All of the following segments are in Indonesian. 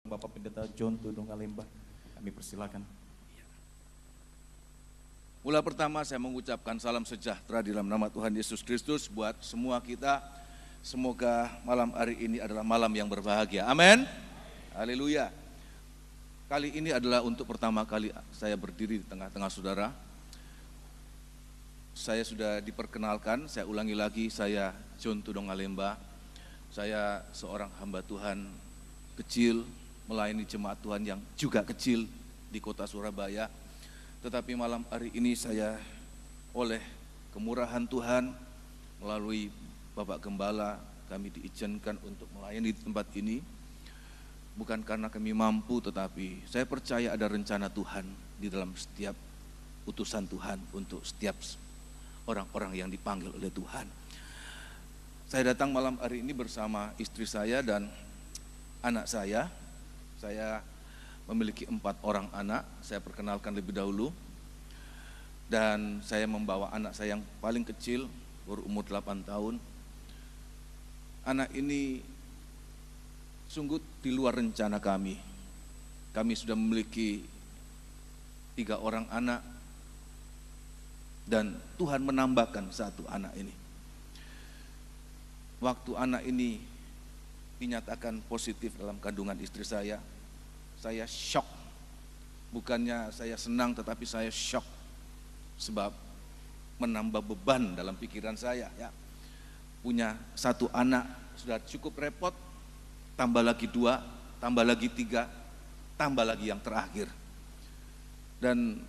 Bapak Pendeta John Tudung Alemba, kami persilakan. Mula pertama saya mengucapkan salam sejahtera di dalam nama Tuhan Yesus Kristus buat semua kita. Semoga malam hari ini adalah malam yang berbahagia. Amin. Haleluya. Kali ini adalah untuk pertama kali saya berdiri di tengah-tengah saudara. Saya sudah diperkenalkan, saya ulangi lagi, saya John Tudung Alemba. Saya seorang hamba Tuhan kecil, melayani jemaat Tuhan yang juga kecil di kota Surabaya. Tetapi malam hari ini saya oleh kemurahan Tuhan melalui Bapak Gembala kami diizinkan untuk melayani di tempat ini. Bukan karena kami mampu, tetapi saya percaya ada rencana Tuhan di dalam setiap utusan Tuhan untuk setiap orang-orang yang dipanggil oleh Tuhan. Saya datang malam hari ini bersama istri saya dan anak saya. Saya memiliki 4 orang anak, saya perkenalkan lebih dahulu. Dan saya membawa anak saya yang paling kecil, berumur 8 tahun. Anak ini sungguh di luar rencana kami. Kami sudah memiliki 3 orang anak, dan Tuhan menambahkan 1 anak ini. Waktu anak ini dinyatakan positif dalam kandungan istri saya shock. Bukannya saya senang, tetapi saya shock. Sebab menambah beban dalam pikiran saya. Ya. Punya 1 anak sudah cukup repot, tambah lagi 2, tambah lagi 3, tambah lagi yang terakhir. Dan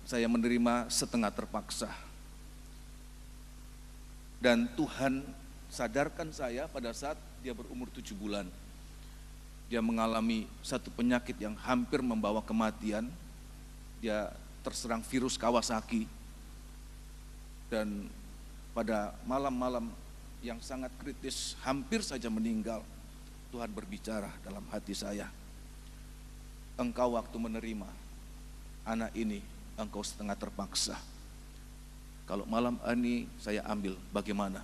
saya menerima setengah terpaksa. Dan Tuhan sadarkan saya pada saat dia berumur 7 bulan. Dia mengalami satu penyakit yang hampir membawa kematian. Dia terserang virus Kawasaki. Dan pada malam-malam yang sangat kritis, hampir saja meninggal, Tuhan berbicara dalam hati saya. Engkau waktu menerima anak ini, engkau setengah terpaksa. Kalau malam ini saya ambil, bagaimana?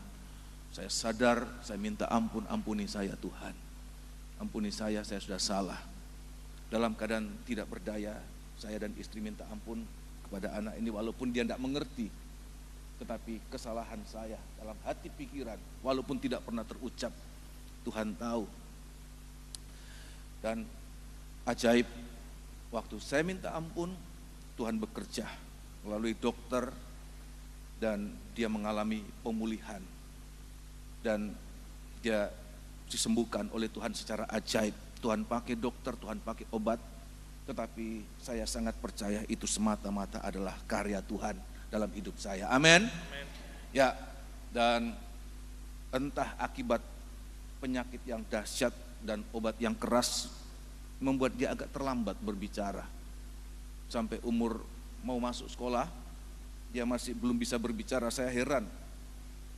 Saya sadar, saya minta ampun, ampuni saya Tuhan. Ampuni saya sudah salah. Dalam keadaan tidak berdaya, saya dan istri minta ampun kepada anak ini walaupun dia tidak mengerti. Tetapi kesalahan saya dalam hati pikiran, walaupun tidak pernah terucap, Tuhan tahu. Dan ajaib, waktu saya minta ampun, Tuhan bekerja melalui dokter dan dia mengalami pemulihan. Dan dia disembuhkan oleh Tuhan secara ajaib. Tuhan pakai dokter, Tuhan pakai obat, tetapi saya sangat percaya itu semata-mata adalah karya Tuhan dalam hidup saya. Amin. Ya, dan entah akibat penyakit yang dahsyat dan obat yang keras membuat dia agak terlambat berbicara. Sampai umur mau masuk sekolah, dia masih belum bisa berbicara. Saya heran,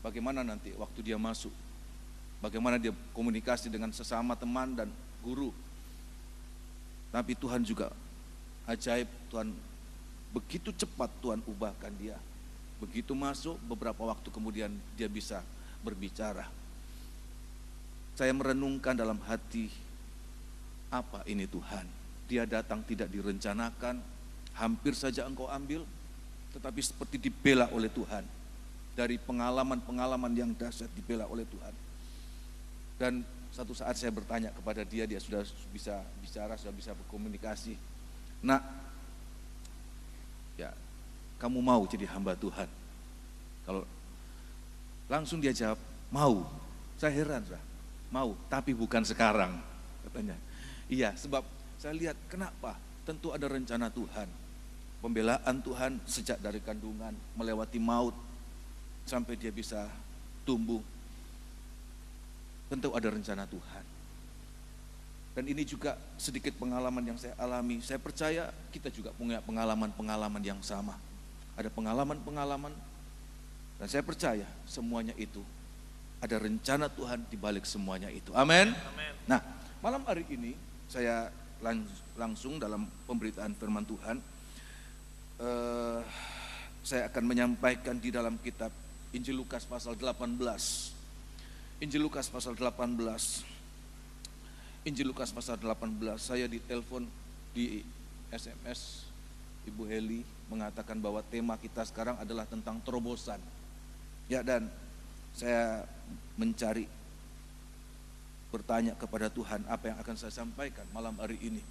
bagaimana nanti waktu dia masuk, bagaimana dia komunikasi dengan sesama teman dan guru. Tapi Tuhan juga ajaib, Tuhan begitu cepat Tuhan ubahkan dia. Begitu masuk, beberapa waktu kemudian dia bisa berbicara. Saya merenungkan dalam hati, apa ini Tuhan? Dia datang tidak direncanakan, hampir saja engkau ambil, tetapi seperti dibela oleh Tuhan. Dari pengalaman-pengalaman yang dahsyat dibela oleh Tuhan. Dan satu saat saya bertanya kepada dia, dia sudah bisa bicara, sudah bisa berkomunikasi. Nak, ya, kamu mau jadi hamba Tuhan? Kalau langsung dia jawab, mau. Saya heran, mau, tapi bukan sekarang, katanya. Iya, sebab saya lihat kenapa? Tentu ada rencana Tuhan. Pembelaan Tuhan sejak dari kandungan, melewati maut, sampai dia bisa tumbuh. Tentu ada rencana Tuhan. Dan ini juga sedikit pengalaman yang saya alami. Saya percaya kita juga punya pengalaman-pengalaman yang sama. Ada pengalaman-pengalaman, dan saya percaya semuanya itu ada rencana Tuhan di balik semuanya itu. Amin. Nah, malam hari ini saya langsung dalam pemberitaan firman Tuhan. Saya akan menyampaikan di dalam kitab Injil Lukas pasal 18. Injil Lukas pasal 18 Injil Lukas pasal 18, saya ditelepon di SMS Ibu Heli mengatakan bahwa tema kita sekarang adalah tentang terobosan. Ya, dan saya mencari, bertanya kepada Tuhan apa yang akan saya sampaikan malam hari ini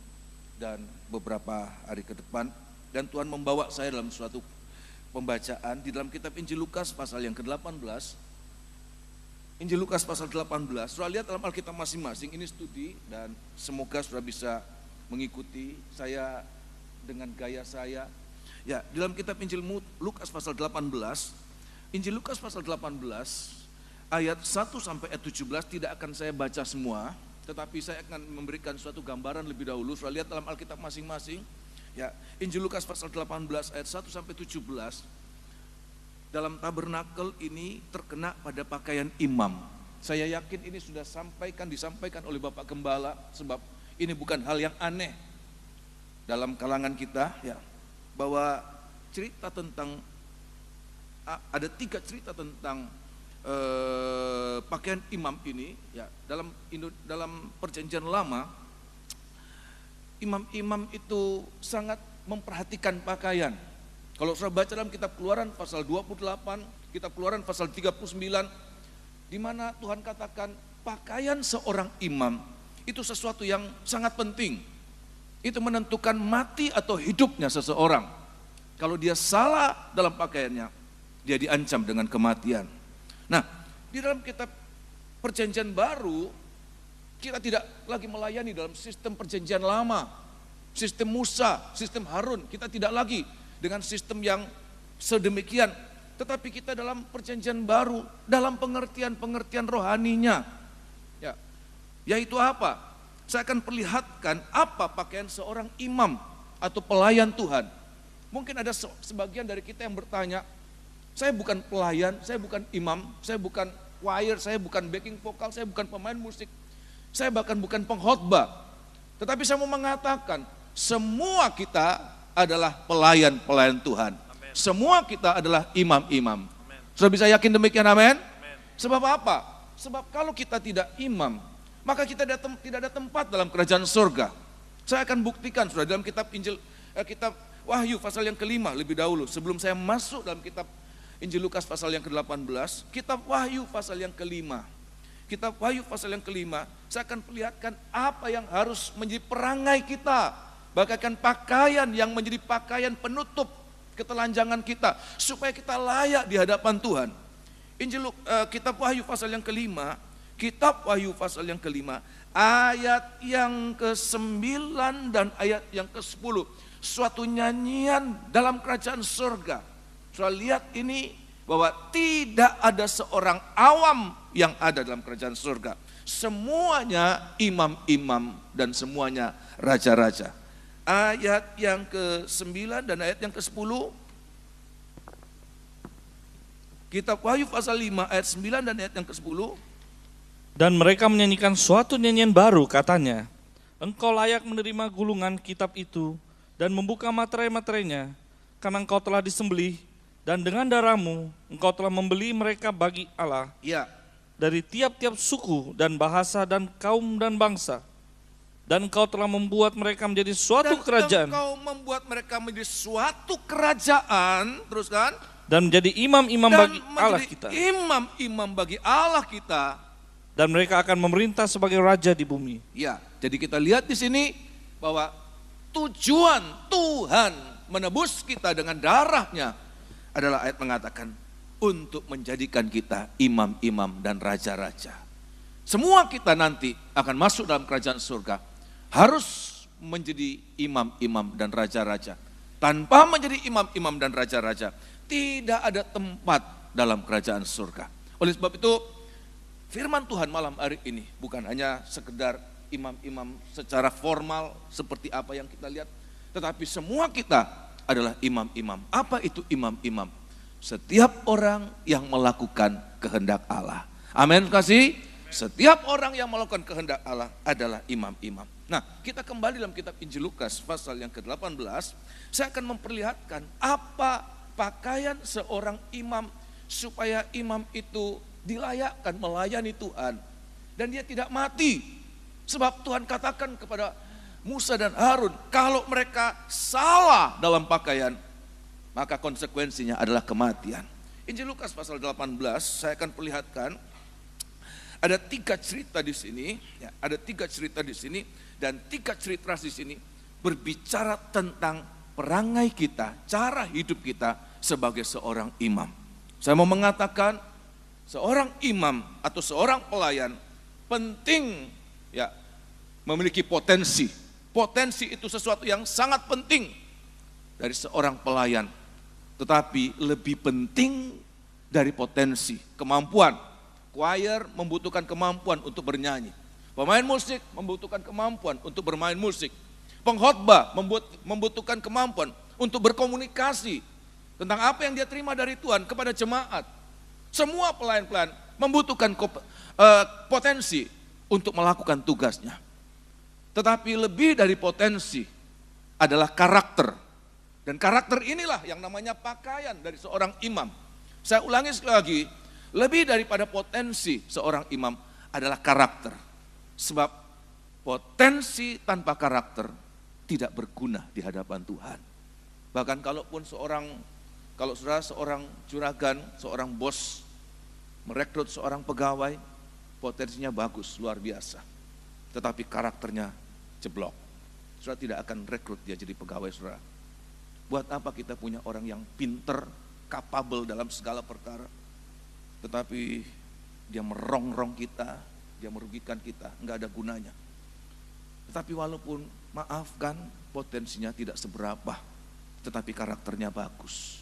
dan beberapa hari ke depan. Dan Tuhan membawa saya dalam suatu pembacaan di dalam kitab Injil Lukas pasal yang ke-18. Injil Lukas pasal 18, saudara lihat dalam Alkitab masing-masing, ini studi dan semoga saudara bisa mengikuti saya dengan gaya saya. Ya, di dalam kitab Injil Lukas pasal 18, Injil Lukas pasal 18 ayat 1 sampai ayat 17 tidak akan saya baca semua, tetapi saya akan memberikan suatu gambaran lebih dahulu. Saudara lihat dalam Alkitab masing-masing. Ya, Injil Lukas pasal 18 ayat 1 sampai 17. Dalam tabernakel ini terkena pada pakaian imam. Saya yakin ini sudah disampaikan oleh Bapak Gembala, sebab ini bukan hal yang aneh dalam kalangan kita, ya, bahwa cerita tentang ada 3 cerita tentang pakaian imam ini, ya, dalam perjanjian lama imam-imam itu sangat memperhatikan pakaian. Kalau saya baca dalam kitab Keluaran pasal 28, kitab Keluaran pasal 39, di mana Tuhan katakan pakaian seorang imam itu sesuatu yang sangat penting. Itu menentukan mati atau hidupnya seseorang. Kalau dia salah dalam pakaiannya, dia diancam dengan kematian. Nah, di dalam kitab Perjanjian Baru, kita tidak lagi melayani dalam sistem perjanjian lama, sistem Musa, sistem Harun. Kita tidak lagi dengan sistem yang sedemikian, tetapi kita dalam perjanjian baru, dalam pengertian rohaninya, ya, yaitu apa? Saya akan perlihatkan apa pakaian seorang imam atau pelayan Tuhan. Mungkin ada sebagian dari kita yang bertanya, saya bukan pelayan, saya bukan imam, saya bukan choir, saya bukan backing vokal, saya bukan pemain musik, saya bahkan bukan pengkhotbah. Tetapi saya mau mengatakan, semua kita adalah pelayan-pelayan Tuhan. Amen. Semua kita adalah imam-imam. Sudah bisa yakin demikian, amin? Sebab apa? Sebab kalau kita tidak imam, maka kita tidak ada tempat dalam kerajaan surga. Saya akan buktikan sudah dalam kitab kitab Wahyu pasal yang ke-5 lebih dahulu. Sebelum saya masuk dalam kitab Injil Lukas pasal yang ke-18, kitab Wahyu pasal yang ke-5. Kitab Wahyu pasal yang ke-5, saya akan perlihatkan apa yang harus menjadi perangai kita. Bagaikan pakaian yang menjadi pakaian penutup ketelanjangan kita, supaya kita layak di hadapan Tuhan. Kitab Wahyu pasal yang ke-5, kitab Wahyu pasal yang ke-5, ayat yang ke-9 dan ayat yang ke-10. Suatu nyanyian dalam kerajaan surga. Saudara lihat ini, bahwa tidak ada seorang awam yang ada dalam kerajaan surga. Semuanya imam-imam dan semuanya raja-raja. Ayat yang ke-9 dan ayat yang ke-10. Kitab Wahyu pasal 5 ayat 9 dan ayat yang ke-10. Dan mereka menyanyikan suatu nyanyian baru, katanya, engkau layak menerima gulungan kitab itu dan membuka materai-materainya, karena engkau telah disembelih dan dengan darahmu engkau telah membeli mereka bagi Allah, Ya. dari tiap-tiap suku dan bahasa dan kaum dan bangsa. Dan engkau telah membuat mereka menjadi suatu kerajaan. Dan engkau membuat mereka menjadi suatu kerajaan, teruskan. Dan menjadi imam-imam bagi Allah kita. Imam-imam bagi Allah kita. Dan mereka akan memerintah sebagai raja di bumi. Ya, jadi kita lihat di sini bahwa tujuan Tuhan menebus kita dengan darahnya adalah ayat mengatakan untuk menjadikan kita imam-imam dan raja-raja. Semua kita nanti akan masuk dalam kerajaan surga harus menjadi imam-imam dan raja-raja. Tanpa menjadi imam-imam dan raja-raja, tidak ada tempat dalam kerajaan surga. Oleh sebab itu, firman Tuhan malam hari ini bukan hanya sekedar imam-imam secara formal seperti apa yang kita lihat, tetapi semua kita adalah imam-imam. Apa itu imam-imam? Setiap orang yang melakukan kehendak Allah. Amin, kasih. Setiap orang yang melakukan kehendak Allah adalah imam-imam. Nah, kita kembali dalam kitab Injil Lukas pasal yang ke-18. Saya akan memperlihatkan apa pakaian seorang imam supaya imam itu dilayakkan melayani Tuhan. Dan dia tidak mati. Sebab Tuhan katakan kepada Musa dan Harun, kalau mereka salah dalam pakaian, maka konsekuensinya adalah kematian. Injil Lukas pasal 18, saya akan perlihatkan ada 3 cerita di sini, ya, ada 3 cerita di sini, dan 3 cerita di sini berbicara tentang perangai kita, cara hidup kita sebagai seorang imam. Saya mau mengatakan seorang imam atau seorang pelayan penting ya memiliki potensi. Potensi itu sesuatu yang sangat penting dari seorang pelayan. Tetapi lebih penting dari potensi, kemampuan. Choir membutuhkan kemampuan untuk bernyanyi. Pemain musik membutuhkan kemampuan untuk bermain musik. Pengkhotbah membutuhkan kemampuan untuk berkomunikasi tentang apa yang dia terima dari Tuhan kepada jemaat. Semua pelayan-pelayan membutuhkan potensi untuk melakukan tugasnya. Tetapi lebih dari potensi adalah karakter. Dan karakter inilah yang namanya pakaian dari seorang imam. Saya ulangi sekali lagi, lebih daripada potensi seorang imam adalah karakter. Sebab potensi tanpa karakter tidak berguna di hadapan Tuhan. Bahkan kalau saudara seorang juragan, seorang bos merekrut seorang pegawai, potensinya bagus, luar biasa. Tetapi karakternya jeblok. Saudara tidak akan rekrut dia jadi pegawai saudara. Buat apa kita punya orang yang pinter, capable dalam segala perkara, tetapi dia merongrong kita, dia merugikan kita, enggak ada gunanya. Tetapi walaupun maafkan potensinya tidak seberapa, tetapi karakternya bagus.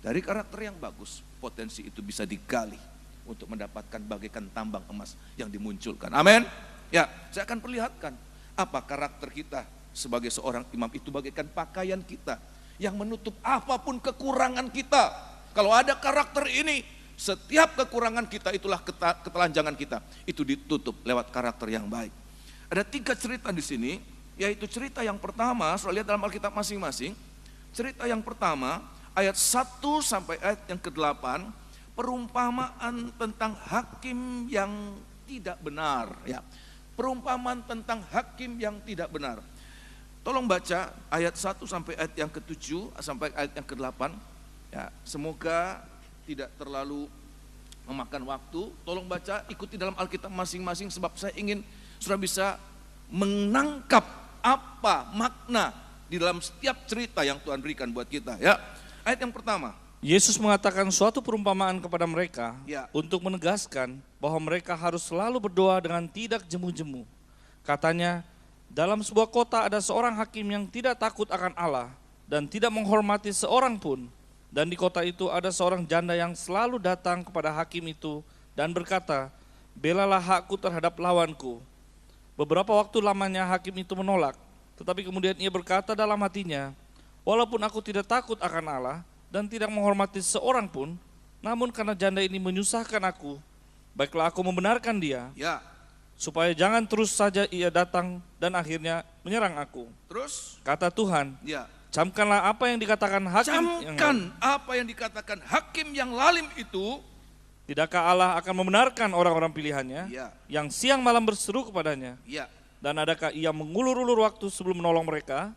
Dari karakter yang bagus, potensi itu bisa digali untuk mendapatkan bagaikan tambang emas yang dimunculkan. Amin. Ya, saya akan perlihatkan apa karakter kita sebagai seorang imam itu bagaikan pakaian kita yang menutup apapun kekurangan kita. Kalau ada karakter ini, setiap kekurangan kita itulah ketelanjangan kita, itu ditutup lewat karakter yang baik. Ada 3 cerita di sini, yaitu cerita yang pertama, saudara lihat dalam Alkitab masing-masing. Cerita yang pertama, ayat 1 sampai ayat yang ke-8, perumpamaan tentang hakim yang tidak benar. Ya, perumpamaan tentang hakim yang tidak benar. Tolong baca ayat 1 sampai ayat yang ke-7 sampai ayat yang ke-8. Ya, semoga tidak terlalu memakan waktu. Tolong baca, ikuti dalam Alkitab masing-masing sebab saya ingin saudara bisa menangkap apa makna di dalam setiap cerita yang Tuhan berikan buat kita. Ya, ayat yang pertama. Yesus mengatakan suatu perumpamaan kepada mereka Ya. untuk menegaskan bahwa mereka harus selalu berdoa dengan tidak jemu-jemu. Katanya, dalam sebuah kota ada seorang hakim yang tidak takut akan Allah dan tidak menghormati seorang pun. Dan di kota itu ada seorang janda yang selalu datang kepada hakim itu dan berkata, belalah hakku terhadap lawanku. Beberapa waktu lamanya hakim itu menolak, tetapi kemudian ia berkata dalam hatinya, walaupun aku tidak takut akan Allah dan tidak menghormati seorang pun, namun karena janda ini menyusahkan aku, baiklah aku membenarkan dia, Ya, supaya jangan terus saja ia datang dan akhirnya menyerang aku. terus? Kata Tuhan, Ya. camkanlah apa yang dikatakan hakim yang Camkan apa yang dikatakan hakim yang lalim itu. tidakkah Allah akan membenarkan orang-orang pilihannya Ya. yang siang malam berseru kepadanya, Ya, dan adakah ia mengulur-ulur waktu sebelum menolong mereka?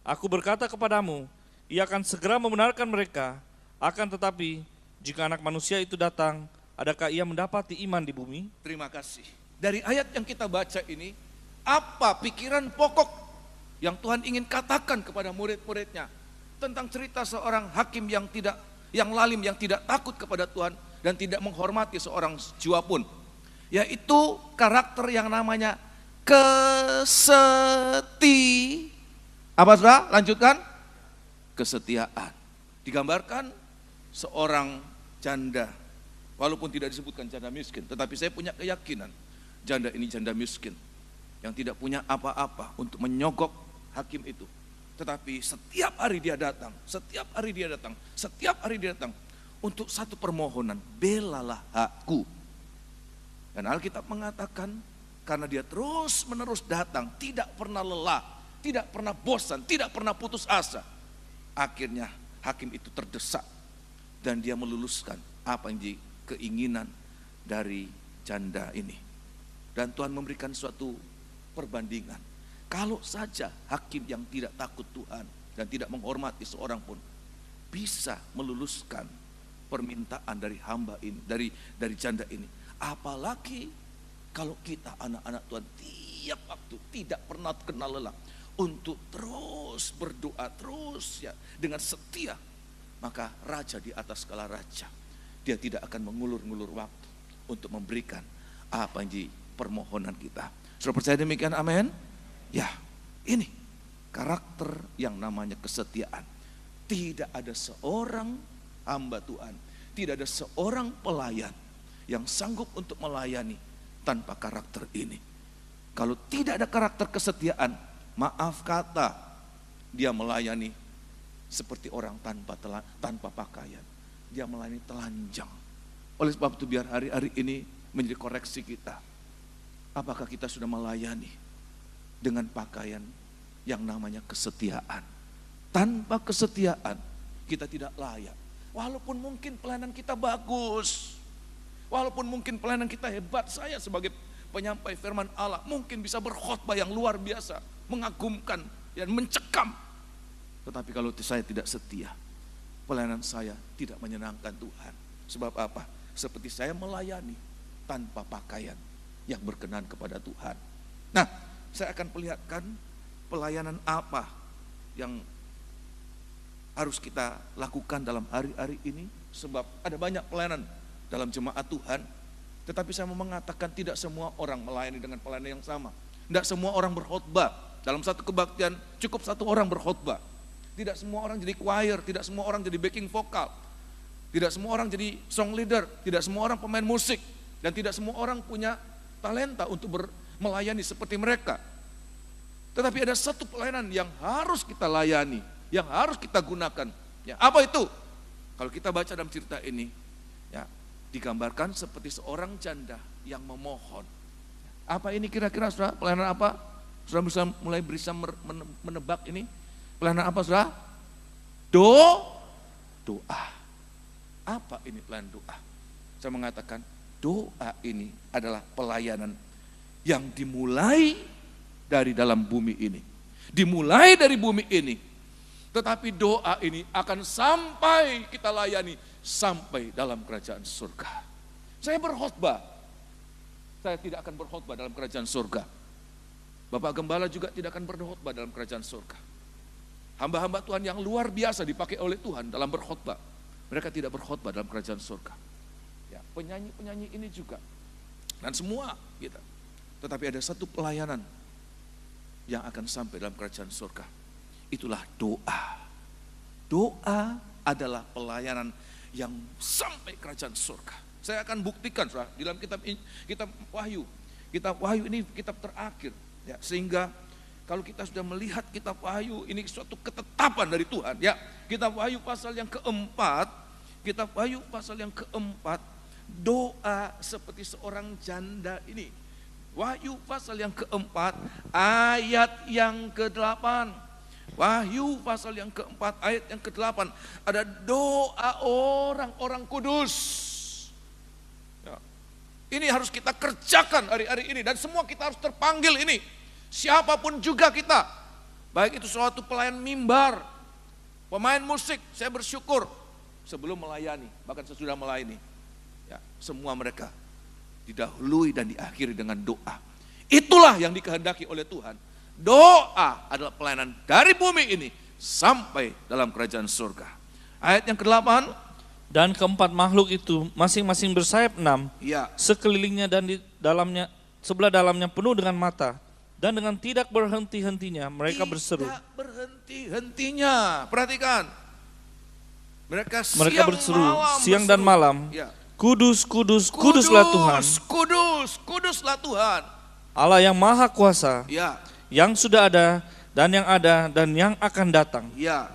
Aku berkata kepadamu, ia akan segera membenarkan mereka. Akan tetapi, jika anak manusia itu datang, adakah ia mendapati iman di bumi? terima kasih. Dari ayat yang kita baca ini, apa pikiran pokok yang Tuhan ingin katakan kepada murid-muridnya tentang cerita seorang hakim yang lalim, yang tidak takut kepada Tuhan dan tidak menghormati seorang jiwa pun, yaitu karakter yang namanya Apa saudara? Lanjutkan. Kesetiaan. Digambarkan seorang janda, walaupun tidak disebutkan janda miskin, tetapi saya punya keyakinan janda ini janda miskin yang tidak punya apa-apa untuk menyogok hakim itu. Tetapi setiap hari dia datang, setiap hari dia datang untuk satu permohonan, belalah hakku. Dan Alkitab mengatakan karena dia terus menerus datang, tidak pernah lelah, tidak pernah bosan, tidak pernah putus asa, akhirnya hakim itu terdesak dan dia meluluskan apa yang keinginan dari janda ini. Dan Tuhan memberikan suatu perbandingan. Kalau saja hakim yang tidak takut Tuhan dan tidak menghormati seorang pun bisa meluluskan permintaan dari hamba ini, dari janda ini. Apalagi kalau kita anak-anak Tuhan tiap waktu tidak pernah kenal lelah untuk terus berdoa, terus ya dengan setia, maka raja di atas segala raja, dia tidak akan mengulur-ngulur waktu untuk memberikan apa yang di permohonan kita. Sudah percaya demikian? Amin. Ya, ini karakter yang namanya kesetiaan. Tidak ada seorang hamba Tuhan, tidak ada seorang pelayan yang sanggup untuk melayani tanpa karakter ini. Kalau tidak ada karakter kesetiaan, maaf kata, dia melayani seperti orang tanpa pakaian. Dia melayani telanjang. Oleh sebab itu biar hari-hari ini menjadi koreksi kita. Apakah kita sudah melayani dengan pakaian yang namanya kesetiaan? Tanpa kesetiaan kita tidak layak. Walaupun mungkin pelayanan kita bagus, walaupun mungkin pelayanan kita hebat, saya sebagai penyampai firman Allah mungkin bisa berkhotbah yang luar biasa, mengagumkan dan mencekam. Tetapi kalau saya tidak setia, pelayanan saya tidak menyenangkan Tuhan. Sebab apa? Seperti saya melayani tanpa pakaian yang berkenan kepada Tuhan. Nah, saya akan perlihatkan pelayanan apa yang harus kita lakukan dalam hari-hari ini. Sebab ada banyak pelayanan dalam jemaat Tuhan, tetapi saya mau mengatakan tidak semua orang melayani dengan pelayanan yang sama. Tidak semua orang berkhotbah. Dalam satu kebaktian cukup satu orang berkhotbah. Tidak semua orang jadi choir, tidak semua orang jadi backing vokal, tidak semua orang jadi song leader, tidak semua orang pemain musik, dan tidak semua orang punya talenta untuk melayani seperti mereka. Tetapi ada satu pelayanan yang harus kita layani, yang harus kita gunakan. Ya, apa itu? Kalau kita baca dalam cerita ini, ya, digambarkan seperti seorang janda yang memohon. Apa ini kira-kira, saudara? Pelayanan apa? Saudara bisa menebak ini? Pelayanan apa, saudara? Doa. Apa ini pelayanan doa? Saya mengatakan doa ini adalah pelayanan yang dimulai dari dalam bumi ini. Dimulai dari bumi ini. Tetapi doa ini akan sampai kita layani sampai dalam kerajaan surga. Saya berkhotbah. Saya tidak akan berkhotbah dalam kerajaan surga. Bapak Gembala juga tidak akan berkhotbah dalam kerajaan surga. Hamba-hamba Tuhan yang luar biasa dipakai oleh Tuhan dalam berkhotbah, mereka tidak berkhotbah dalam kerajaan surga. Ya, penyanyi-penyanyi ini juga, dan semua gitu. Tetapi ada satu pelayanan yang akan sampai dalam kerajaan surga. Itulah doa. Doa adalah pelayanan yang sampai kerajaan surga. Saya akan buktikan, saudara, di dalam kitab Wahyu. Kitab Wahyu ini kitab terakhir, ya, sehingga kalau kita sudah melihat kitab Wahyu ini suatu ketetapan dari Tuhan, ya. Kitab Wahyu pasal yang keempat, doa seperti seorang janda ini. Wahyu pasal yang keempat, ayat yang ke-8. Wahyu pasal yang keempat, ayat yang ke-8. Ada doa orang-orang kudus. Ya. Ini harus kita kerjakan hari-hari ini, dan semua kita harus terpanggil ini. Siapapun juga kita, baik itu suatu pelayan mimbar, pemain musik, saya bersyukur sebelum melayani, bahkan sesudah melayani, ya, semua mereka didahului dan diakhiri dengan doa. Itulah yang dikehendaki oleh Tuhan. Doa adalah pelayanan dari bumi ini sampai dalam kerajaan surga. Ayat yang ke-8. Dan keempat makhluk itu masing-masing bersayap 6, ya, sekelilingnya dan di dalamnya, sebelah dalamnya penuh dengan mata. Dan dengan tidak berhenti-hentinya mereka berseru. Tidak berhenti-hentinya. Perhatikan. Mereka berseru siang dan malam. Ya. Kudus, kudus, kuduslah Tuhan. Kudus, kuduslah Tuhan. Allah yang maha kuasa. Ya. Yang sudah ada dan yang akan datang. Ya.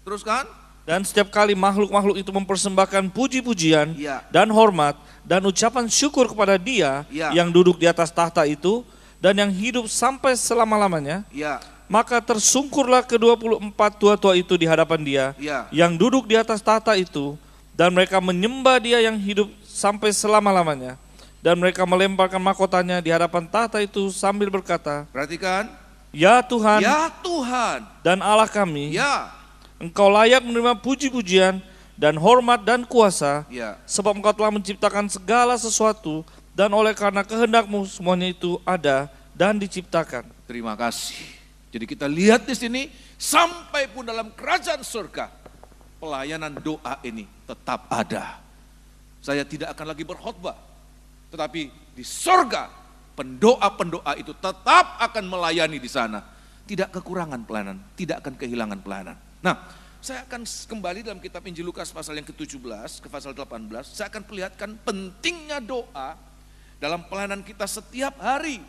Teruskan. Dan setiap kali makhluk-makhluk itu mempersembahkan puji-pujian, ya, dan hormat dan ucapan syukur kepada Dia, ya, yang duduk di atas tahta itu dan yang hidup sampai selama-lamanya, ya, maka tersungkurlah ke-24 tua-tua itu di hadapan Dia, ya, yang duduk di atas tahta itu, dan mereka menyembah Dia yang hidup sampai selama-lamanya, Dan mereka melemparkan mahkotanya di hadapan tahta itu sambil berkata, Perhatikan. Ya Tuhan Ya Tuhan. dan Allah kami, Ya. Engkau layak menerima puji-pujian dan hormat dan kuasa, Ya. sebab Engkau telah menciptakan segala sesuatu, dan oleh karena kehendak-Mu semuanya itu ada dan diciptakan. Terima kasih. Jadi kita lihat di sini, sampai pun dalam kerajaan surga, pelayanan doa ini tetap ada. Saya tidak akan lagi berkhotbah, tetapi di surga pendoa-pendoa itu tetap akan melayani di sana. Tidak kekurangan pelayanan, tidak akan kehilangan pelayanan. Nah, saya akan kembali dalam kitab Injil Lukas pasal yang ke-17 ke pasal 18. Saya akan perlihatkan pentingnya doa dalam pelayanan kita setiap hari,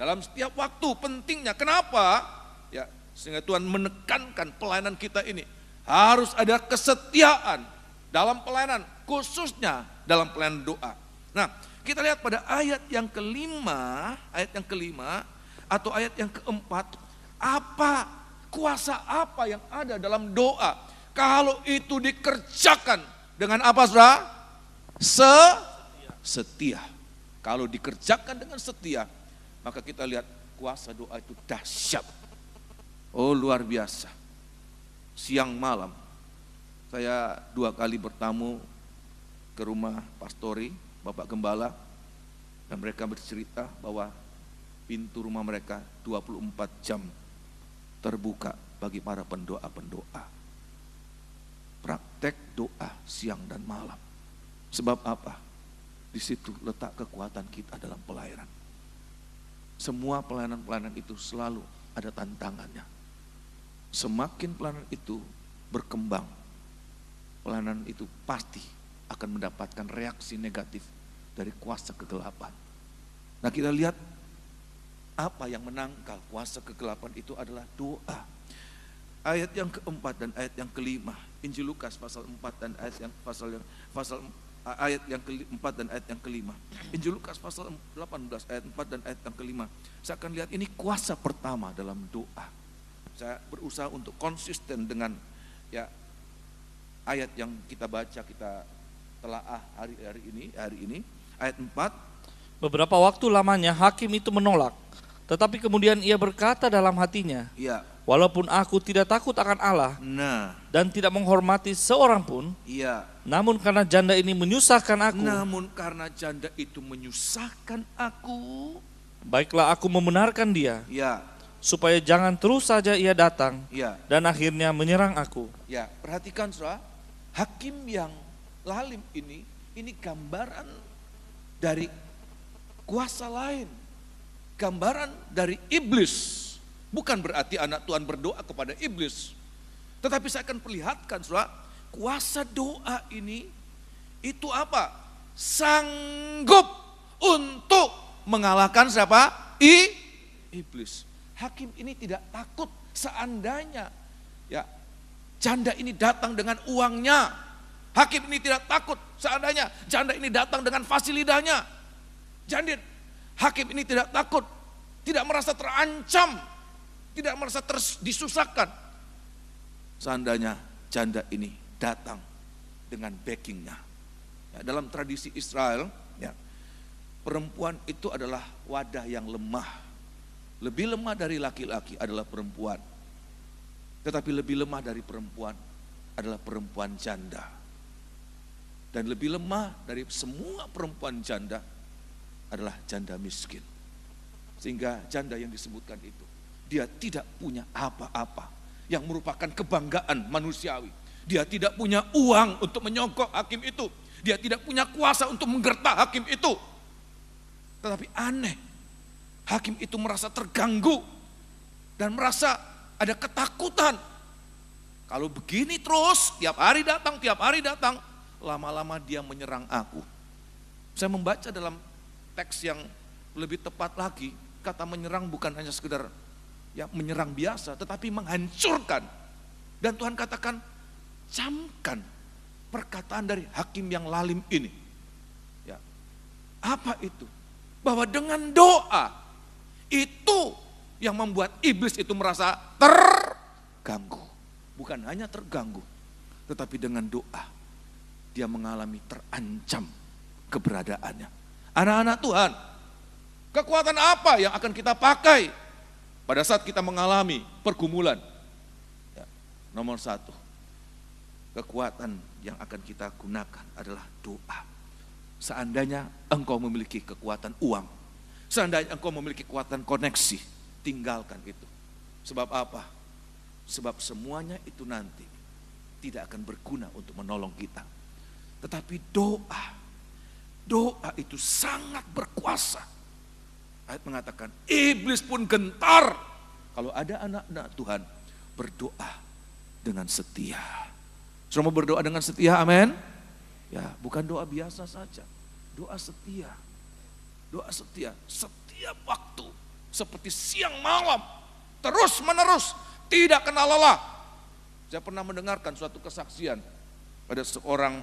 dalam setiap waktu. Pentingnya, kenapa? Ya, sehingga Tuhan menekankan pelayanan kita ini harus ada kesetiaan dalam pelayanan, khususnya dalam pelayanan doa. Nah, kita lihat pada ayat yang kelima atau ayat yang keempat, kuasa apa yang ada dalam doa? Kalau itu dikerjakan dengan apa, saudara? Setia. Kalau dikerjakan dengan setia, maka kita lihat kuasa doa itu dahsyat. Oh, luar biasa. Siang malam, saya 2 kali bertamu ke rumah pastori, Bapak Gembala, dan mereka bercerita bahwa pintu rumah mereka 24 jam terbuka bagi para pendoa-pendoa. Praktek doa siang dan malam. Sebab apa? Di situ letak kekuatan kita dalam pelayanan. Semua pelayanan-pelayanan itu selalu ada tantangannya. Semakin pelayanan itu berkembang, pelayanan itu pasti akan mendapatkan reaksi negatif dari kuasa kegelapan. Nah, kita lihat apa yang menangkal kuasa kegelapan itu adalah doa. Ayat yang keempat dan ayat yang kelima, Injil Lukas pasal 4 dan ayat yang keempat dan ayat yang kelima. Injil Lukas pasal 18 ayat 4 dan ayat yang kelima. Saya akan lihat ini kuasa pertama dalam doa. Saya berusaha untuk konsisten dengan ayat yang kita baca, kita telaah hari ini. Ayat 4. Beberapa waktu lamanya hakim itu menolak, tetapi kemudian ia berkata dalam hatinya, Ya. Walaupun aku tidak takut akan Allah dan tidak menghormati seorang pun, namun karena janda ini menyusahkan aku, baiklah aku membenarkan dia, supaya jangan terus saja ia datang dan akhirnya menyerang aku. Ya, perhatikan saudara, hakim yang lalim ini gambaran dari kuasa lain, gambaran dari iblis. Bukan berarti anak Tuhan berdoa kepada iblis, tetapi saya akan perlihatkan saudara, kuasa doa ini itu apa? Sanggup untuk mengalahkan siapa? Iblis. Hakim ini tidak takut seandainya janda ini datang dengan uangnya. Hakim ini tidak takut seandainya janda ini datang dengan fasilitanya. Hakim ini tidak takut, tidak merasa terancam, tidak merasa disusahkan seandainya janda ini datang dengan backingnya. Dalam tradisi Israel, perempuan itu adalah wadah yang lemah. Lebih lemah dari laki-laki adalah perempuan, tetapi lebih lemah dari perempuan adalah perempuan janda. Dan lebih lemah dari semua perempuan janda adalah janda miskin. Sehingga janda yang disebutkan itu, dia tidak punya apa-apa yang merupakan kebanggaan manusiawi. Dia tidak punya uang untuk menyogok hakim itu. Dia tidak punya kuasa untuk menggertak hakim itu. Tetapi aneh, hakim itu merasa terganggu dan merasa ada ketakutan. Kalau begini terus, tiap hari datang, lama-lama dia menyerang aku. Saya membaca dalam teks yang lebih tepat lagi, kata menyerang bukan hanya sekedar menyerang biasa, tetapi menghancurkan. Dan Tuhan katakan, camkan perkataan dari hakim yang lalim ini. Apa itu? Bahwa dengan doa, itu yang membuat iblis itu merasa terganggu. Bukan hanya terganggu, tetapi dengan doa, dia mengalami terancam keberadaannya. Anak-anak Tuhan, kekuatan apa yang akan kita pakai pada saat kita mengalami pergumulan? Ya, nomor satu, kekuatan yang akan kita gunakan adalah doa. Seandainya engkau memiliki kekuatan uang, seandainya engkau memiliki kekuatan koneksi, tinggalkan itu. Sebab apa? Sebab semuanya itu nanti tidak akan berguna untuk menolong kita. Tetapi doa itu sangat berkuasa. Ayat mengatakan, iblis pun gentar kalau ada anak-anak Tuhan berdoa dengan setia. Sudah mau berdoa dengan setia, amin? Ya, bukan doa biasa saja, doa setia. Doa setia, setiap waktu, seperti siang malam, terus menerus, tidak kenal lelah. Saya pernah mendengarkan suatu kesaksian pada seorang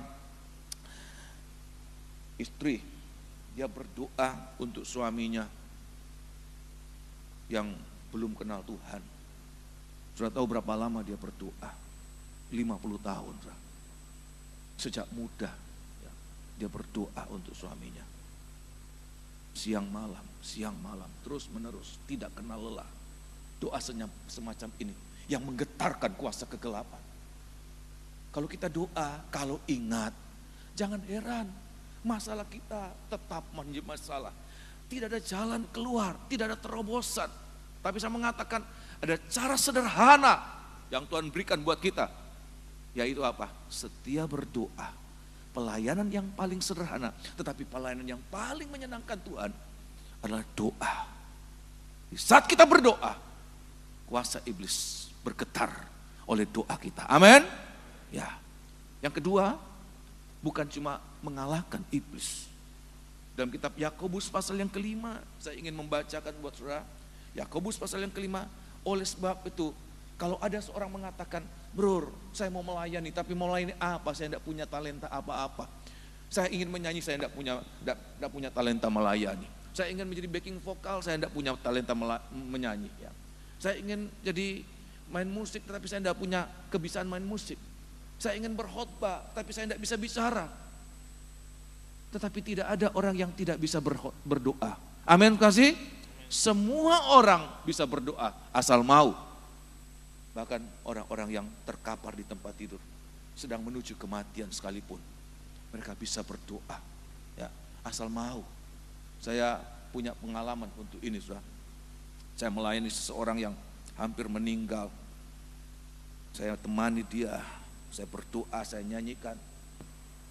istri, dia berdoa untuk suaminya yang belum kenal Tuhan. Sudah tahu berapa lama dia berdoa? 50 tahun. Sejak muda dia berdoa untuk suaminya. Siang malam, terus menerus, tidak kenal lelah. Doa semacam ini yang menggetarkan kuasa kegelapan. Kalau kita doa, kalau ingat, jangan heran masalah kita tetap menjadi masalah. Tidak ada jalan keluar, tidak ada terobosan. Tapi saya mengatakan ada cara sederhana yang Tuhan berikan buat kita. Yaitu apa? Setia berdoa. Pelayanan yang paling sederhana, tetapi pelayanan yang paling menyenangkan Tuhan adalah doa. Di saat kita berdoa, kuasa iblis bergetar oleh doa kita. Amin. Ya. Yang kedua, bukan cuma mengalahkan iblis. Dalam kitab Yakobus pasal yang kelima, saya ingin membacakan buat saudara. Yakobus pasal yang kelima, oleh sebab itu, kalau ada seorang mengatakan, bro, saya mau melayani, tapi mau melayani apa? Saya tidak punya talenta apa-apa. Saya ingin menyanyi, saya tidak punya talenta melayani. Saya ingin menjadi backing vokal, saya tidak punya talenta menyanyi. Ya. Saya ingin jadi main musik, tapi saya tidak punya kebiasaan main musik. Saya ingin berkhotbah, tapi saya tidak bisa bicara. Tetapi tidak ada orang yang tidak bisa berdoa. Amin, kasih. Semua orang bisa berdoa asal mau. Bahkan orang-orang yang terkapar di tempat tidur, sedang menuju kematian sekalipun, mereka bisa berdoa. Ya, asal mau. Saya punya pengalaman untuk ini, saudara. Saya melayani seseorang yang hampir meninggal. Saya temani dia, saya berdoa, saya nyanyikan,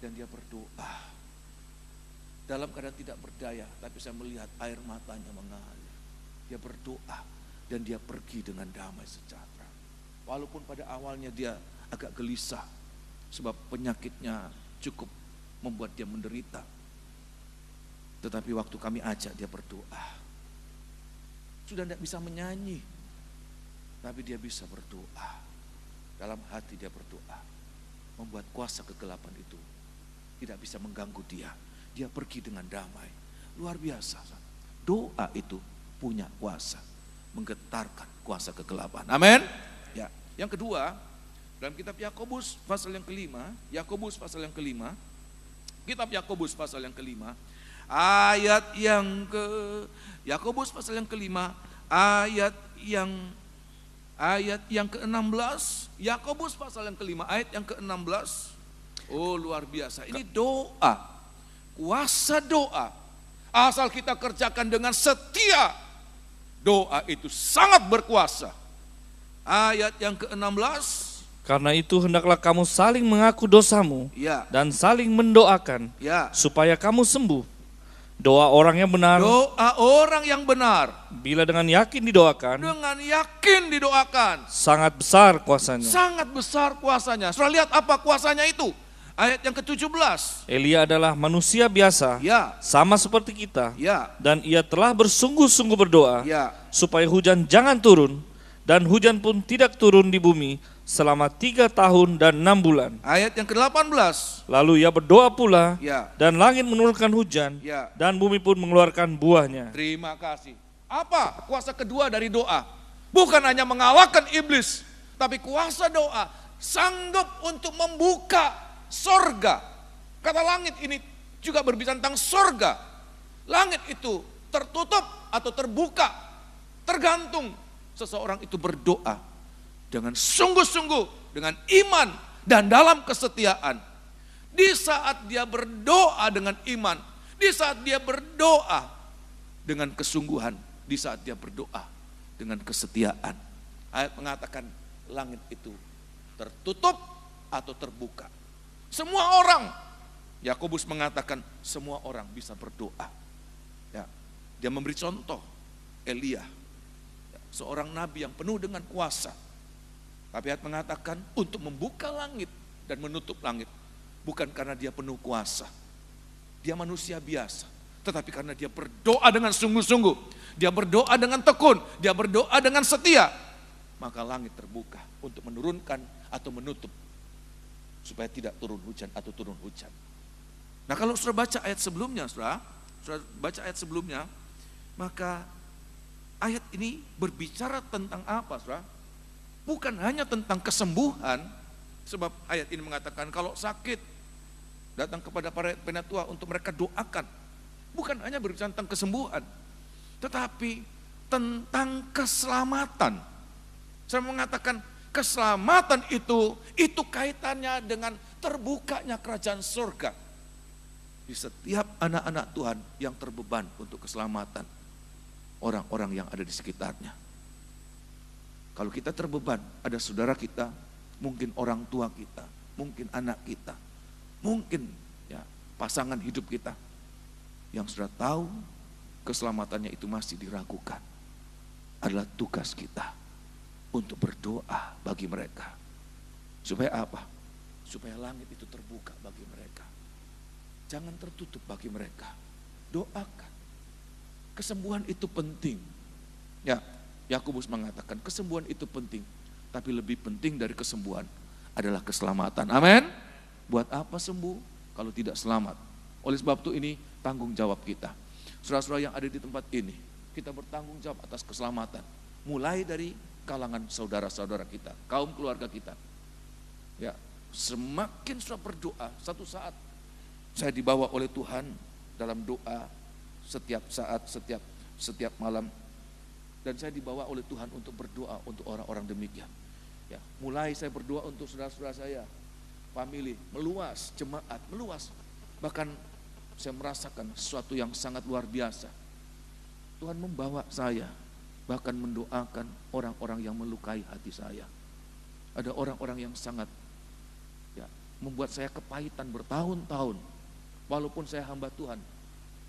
dan dia berdoa. Dalam keadaan tidak berdaya, tapi saya melihat air matanya mengalir. Dia berdoa dan dia pergi dengan damai sejahtera. Walaupun pada awalnya dia agak gelisah, sebab penyakitnya cukup membuat dia menderita. Tetapi waktu kami ajak dia berdoa, sudah tidak bisa menyanyi, tapi dia bisa berdoa. Dalam hati dia berdoa, membuat kuasa kegelapan itu tidak bisa mengganggu dia. Dia pergi dengan damai. Luar biasa. Doa itu punya kuasa, menggetarkan kuasa kegelapan. Amin. Ya. Yang kedua, dalam kitab Yakobus pasal yang kelima, kitab Yakobus pasal yang kelima, Yakobus pasal yang kelima, ayat yang ke-16, Yakobus pasal yang kelima, ayat yang ke-16. Oh, luar biasa. Ini doa. Kuasa doa, asal kita kerjakan dengan setia, doa itu sangat berkuasa. Ayat yang ke-16. Karena itu hendaklah kamu saling mengaku dosamu, Ya. dan saling mendoakan, Ya. supaya kamu sembuh. Doa orang yang benar, Doa orang yang benar, bila dengan yakin didoakan, dengan yakin didoakan, sangat besar kuasanya. sangat besar kuasanya. Sudah lihat apa kuasanya itu? Ayat yang ke-17. Elia adalah manusia biasa, Ya. sama seperti kita, Ya. dan ia telah bersungguh-sungguh berdoa, Ya. supaya hujan jangan turun, dan hujan pun tidak turun di bumi selama 3 tahun dan 6 bulan. Ayat yang ke-18. Lalu ia berdoa pula, Ya. dan langit menurunkan hujan, Ya. dan bumi pun mengeluarkan buahnya. Terima kasih. Apa kuasa kedua dari doa? Bukan hanya mengalahkan iblis, tapi kuasa doa sanggup untuk membuka sorga. Kata langit ini juga berbicara tentang sorga. Langit itu tertutup atau terbuka, tergantung seseorang itu berdoa dengan sungguh-sungguh, dengan iman dan dalam kesetiaan. Di saat dia berdoa dengan iman, di saat dia berdoa dengan kesungguhan, di saat dia berdoa dengan kesetiaan. Ayat mengatakan langit itu tertutup atau terbuka. Semua orang, Yakobus mengatakan semua orang bisa berdoa. Ya, dia memberi contoh Elia, ya, seorang nabi yang penuh dengan kuasa. Tapi ayat mengatakan untuk membuka langit dan menutup langit bukan karena dia penuh kuasa. Dia manusia biasa, tetapi karena dia berdoa dengan sungguh-sungguh, dia berdoa dengan tekun, dia berdoa dengan setia, maka langit terbuka untuk menurunkan atau menutup supaya tidak turun hujan atau turun hujan. Nah, kalau saudara baca ayat sebelumnya, saudara baca ayat sebelumnya, maka ayat ini berbicara tentang apa, saudara? Bukan hanya tentang kesembuhan, sebab ayat ini mengatakan kalau sakit datang kepada para penatua untuk mereka doakan. Bukan hanya berbicara tentang kesembuhan, tetapi tentang keselamatan. Saya mengatakan keselamatan itu kaitannya dengan terbukanya kerajaan surga. Di setiap anak-anak Tuhan yang terbeban untuk keselamatan orang-orang yang ada di sekitarnya. Kalau kita terbeban, ada saudara kita, mungkin orang tua kita, mungkin anak kita, mungkin ya pasangan hidup kita yang sudah tahu keselamatannya itu masih diragukan. Adalah tugas kita untuk berdoa bagi mereka. Supaya apa? Supaya langit itu terbuka bagi mereka. Jangan tertutup bagi mereka. Doakan. Kesembuhan itu penting. Ya, Yakobus mengatakan kesembuhan itu penting. Tapi lebih penting dari kesembuhan adalah keselamatan. Amin. Buat apa sembuh kalau tidak selamat? Oleh sebab itu ini tanggung jawab kita. Saudara-saudara yang ada di tempat ini, kita bertanggung jawab atas keselamatan. Mulai dari kalangan saudara-saudara kita, kaum keluarga kita. Ya, semakin sudah berdoa, satu saat saya dibawa oleh Tuhan dalam doa setiap saat, setiap malam. Dan saya dibawa oleh Tuhan untuk berdoa untuk orang-orang demikian. Ya, mulai saya berdoa untuk saudara-saudara saya, family, meluas, jemaat, meluas. Bahkan saya merasakan sesuatu yang sangat luar biasa. Tuhan membawa saya, bahkan mendoakan orang-orang yang melukai hati saya. Ada orang-orang yang sangat ya, membuat saya kepahitan bertahun-tahun. Walaupun saya hamba Tuhan,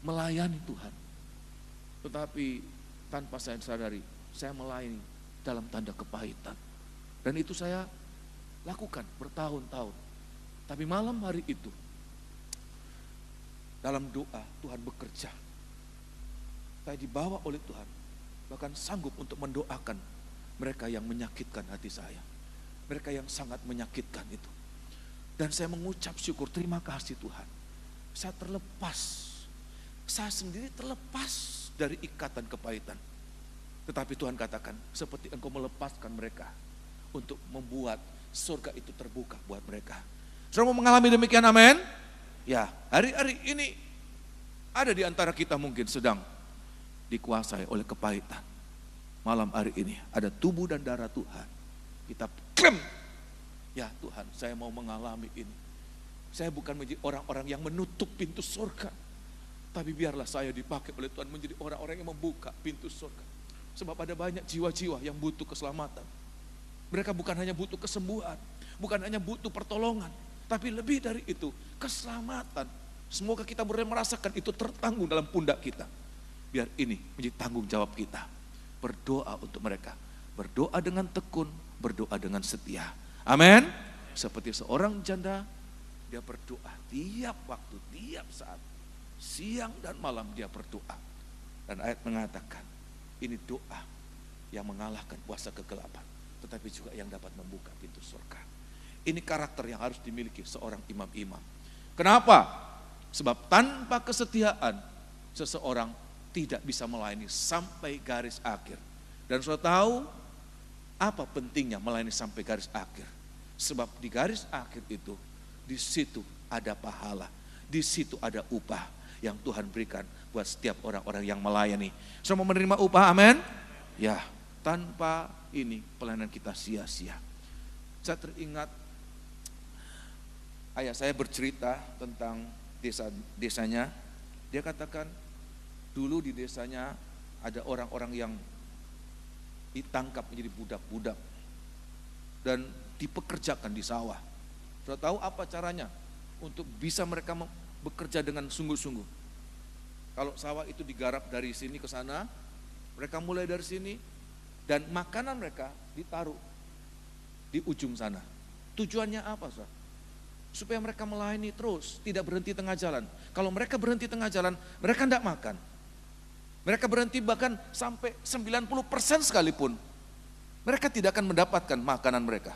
melayani Tuhan. Tetapi tanpa saya sadari, saya melayani dalam tanda kepahitan. Dan itu saya lakukan bertahun-tahun. Tapi malam hari itu, dalam doa Tuhan bekerja. Saya dibawa oleh Tuhan, bahkan sanggup untuk mendoakan mereka yang menyakitkan hati saya. Mereka yang sangat menyakitkan itu. Dan saya mengucap syukur, terima kasih Tuhan. Saya terlepas, saya sendiri terlepas dari ikatan kepahitan. Tetapi Tuhan katakan, seperti engkau melepaskan mereka untuk membuat surga itu terbuka buat mereka. Saudara mau mengalami demikian, amin? Ya, hari-hari ini ada di antara kita mungkin sedang dikuasai oleh kepahitan. Malam hari ini ada tubuh dan darah Tuhan. Kita klaim, ya Tuhan, saya mau mengalami ini. Saya bukan menjadi orang-orang yang menutup pintu surga, tapi biarlah saya dipakai oleh Tuhan menjadi orang-orang yang membuka pintu surga. Sebab ada banyak jiwa-jiwa yang butuh keselamatan. Mereka bukan hanya butuh kesembuhan, bukan hanya butuh pertolongan, tapi lebih dari itu, keselamatan. Semoga kita boleh merasakan itu tertanggung dalam pundak kita. Biar ini menjadi tanggung jawab kita. Berdoa untuk mereka. Berdoa dengan tekun, berdoa dengan setia. Amin. Seperti seorang janda, dia berdoa tiap waktu, tiap saat. Siang dan malam dia berdoa. Dan ayat mengatakan, ini doa yang mengalahkan kuasa kegelapan, tetapi juga yang dapat membuka pintu surga. Ini karakter yang harus dimiliki seorang imam-imam. Kenapa? Sebab tanpa kesetiaan, seseorang tidak bisa melayani sampai garis akhir. Dan saudara tahu apa pentingnya melayani sampai garis akhir? Sebab di garis akhir itu, di situ ada pahala, di situ ada upah. yang Tuhan berikan buat setiap orang-orang yang melayani. Semua menerima upah, amin? Ya, tanpa ini pelayanan kita sia-sia. Saya teringat ayah saya bercerita tentang desanya. Dia katakan dulu di desanya ada orang-orang yang ditangkap menjadi budak-budak dan dipekerjakan di sawah. Sudah tahu apa caranya untuk bisa mereka bekerja dengan sungguh-sungguh? Kalau sawah itu digarap dari sini ke sana, mereka mulai dari sini dan makanan mereka ditaruh di ujung sana. Tujuannya apa, saudara? Supaya mereka melayani terus, tidak berhenti tengah jalan. Kalau mereka berhenti tengah jalan, mereka tidak makan. Mereka berhenti bahkan sampai 90% sekalipun, mereka tidak akan mendapatkan makanan mereka.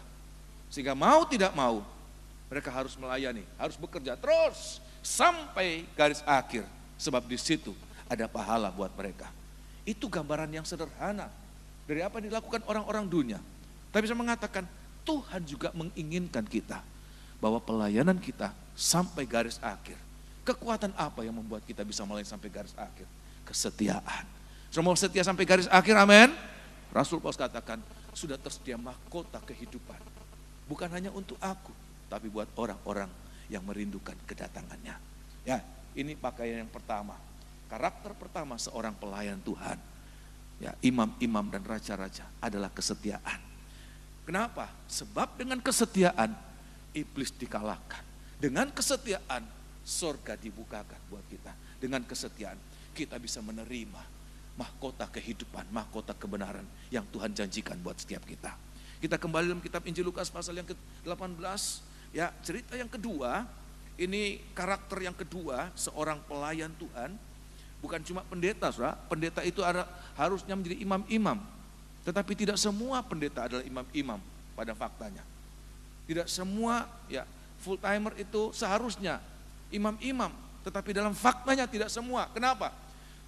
Sehingga mau tidak mau, mereka harus melayani, harus bekerja terus sampai garis akhir. Sebab di situ ada pahala buat mereka. Itu gambaran yang sederhana dari apa yang dilakukan orang-orang dunia. Tapi saya mengatakan, Tuhan juga menginginkan kita bahwa pelayanan kita sampai garis akhir. Kekuatan apa yang membuat kita bisa melayani sampai garis akhir? Kesetiaan. Semua setia sampai garis akhir, amin. Rasul Paulus katakan, sudah tersedia mahkota kehidupan. Bukan hanya untuk aku, tapi buat orang-orang yang merindukan kedatangannya. Ya, ini pakaian yang pertama. Karakter pertama seorang pelayan Tuhan, ya, imam-imam dan raja-raja adalah kesetiaan. Kenapa? Sebab dengan kesetiaan iblis dikalahkan. Dengan kesetiaan surga dibukakan buat kita. Dengan kesetiaan kita bisa menerima mahkota kehidupan, mahkota kebenaran yang Tuhan janjikan buat setiap kita. Kita kembali dalam kitab Injil Lukas pasal yang ke-18, ya, cerita yang kedua, ini karakter yang kedua seorang pelayan Tuhan, bukan cuma pendeta, saudara. Pendeta itu harusnya menjadi imam-imam, tetapi tidak semua pendeta adalah imam-imam pada faktanya. Tidak semua, ya, full timer itu seharusnya imam-imam, tetapi dalam faktanya tidak semua. Kenapa?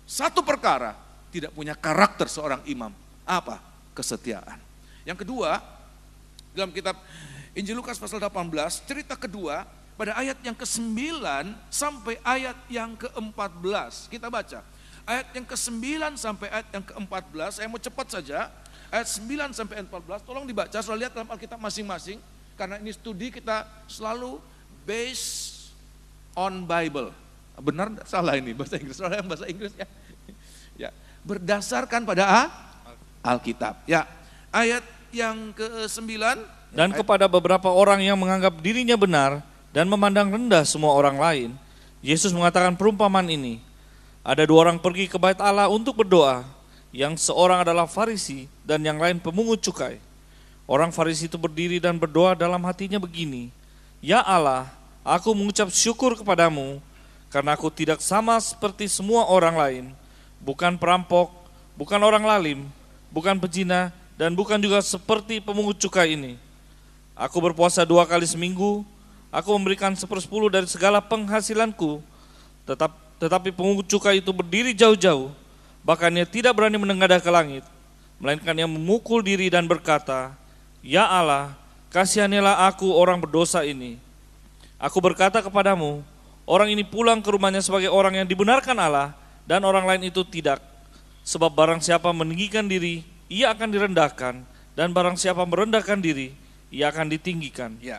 Satu perkara tidak punya karakter seorang imam, apa? Kesetiaan. Yang kedua, dalam kitab Injil Lukas pasal 18, cerita kedua pada ayat yang ke-9 sampai ayat yang ke-14. Kita baca ayat yang ke-9 sampai ayat yang ke-14. Saya mau cepat saja. Ayat 9 sampai ayat 14, tolong dibaca, selalu lihat dalam Alkitab masing-masing. Karena ini studi kita selalu based on Bible. Benar enggak? Salah ini bahasa Inggris, salah yang bahasa Inggris ya. Ya, berdasarkan pada Alkitab. Ya, ayat yang ke-9. Dan kepada beberapa orang yang menganggap dirinya benar dan memandang rendah semua orang lain, Yesus mengatakan perumpamaan ini. Ada dua orang pergi ke bait Allah untuk berdoa, yang seorang adalah Farisi dan yang lain pemungut cukai. Orang Farisi itu berdiri dan berdoa dalam hatinya begini, Ya Allah, aku mengucap syukur kepadamu, karena aku tidak sama seperti semua orang lain, bukan perampok, bukan orang lalim, bukan pezina, dan bukan juga seperti pemungut cukai ini. Aku berpuasa 2 kali seminggu, aku memberikan 1/10 dari segala penghasilanku, tetapi pemungut cukai itu berdiri jauh-jauh, bahkan ia tidak berani menengadah ke langit, melainkan ia memukul diri dan berkata, Ya Allah, kasihanilah aku orang berdosa ini. Aku berkata kepadamu, orang ini pulang ke rumahnya sebagai orang yang dibenarkan Allah, dan orang lain itu tidak. Sebab barang siapa meninggikan diri, ia akan direndahkan, dan barang siapa merendahkan diri, ia akan ditinggikan. Ya,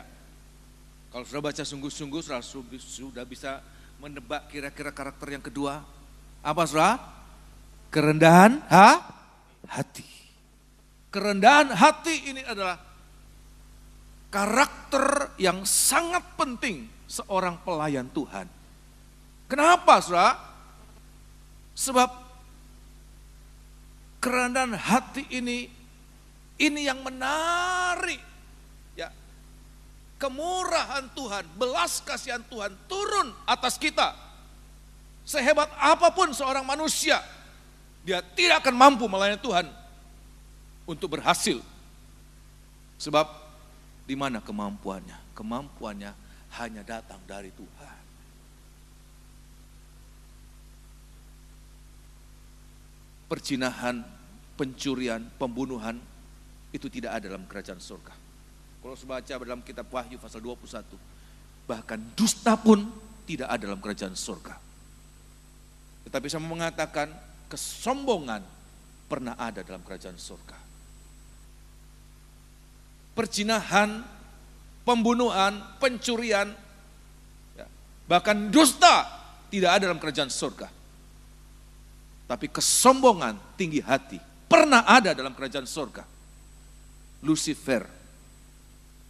kalau sudah baca sungguh-sungguh, sudah bisa menebak kira-kira karakter yang kedua. Apa, saudara? Kerendahan hati. Kerendahan hati ini adalah karakter yang sangat penting seorang pelayan Tuhan. Kenapa, saudara? Sebab kerendahan hati ini yang menarik, ya, kemurahan Tuhan, belas kasihan Tuhan turun atas kita. Sehebat apapun seorang manusia, dia tidak akan mampu melayani Tuhan untuk berhasil. Sebab di mana kemampuannya? Kemampuannya hanya datang dari Tuhan. Perzinahan, pencurian, pembunuhan itu tidak ada dalam kerajaan surga. Kalau saya baca dalam kitab Wahyu pasal 21, bahkan dusta pun tidak ada dalam kerajaan surga. Tetapi saya mau mengatakan kesombongan pernah ada dalam kerajaan surga. Perzinahan, pembunuhan, pencurian, ya, bahkan dusta tidak ada dalam kerajaan surga. Tapi kesombongan, tinggi hati pernah ada dalam kerajaan surga. Lucifer,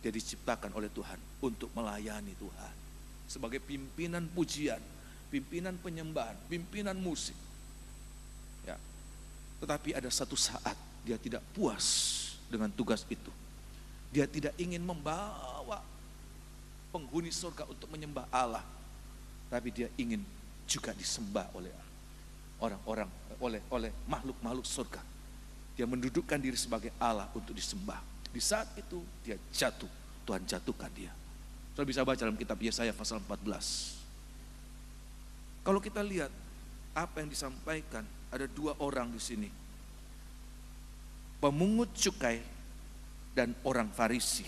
dia diciptakan oleh Tuhan untuk melayani Tuhan. Sebagai pimpinan pujian, pimpinan penyembahan, pimpinan musik. Ya. Tetapi ada satu saat dia tidak puas dengan tugas itu. Dia tidak ingin membawa penghuni surga untuk menyembah Allah. Tapi dia ingin juga disembah oleh orang-orang, oleh makhluk-makhluk surga. Dia mendudukkan diri sebagai Allah untuk disembah. Di saat itu dia jatuh, Tuhan jatuhkan dia. Saudara bisa baca dalam kitab Yesaya pasal 14. Kalau kita lihat apa yang disampaikan, ada dua orang di sini. Pemungut cukai dan orang Farisi.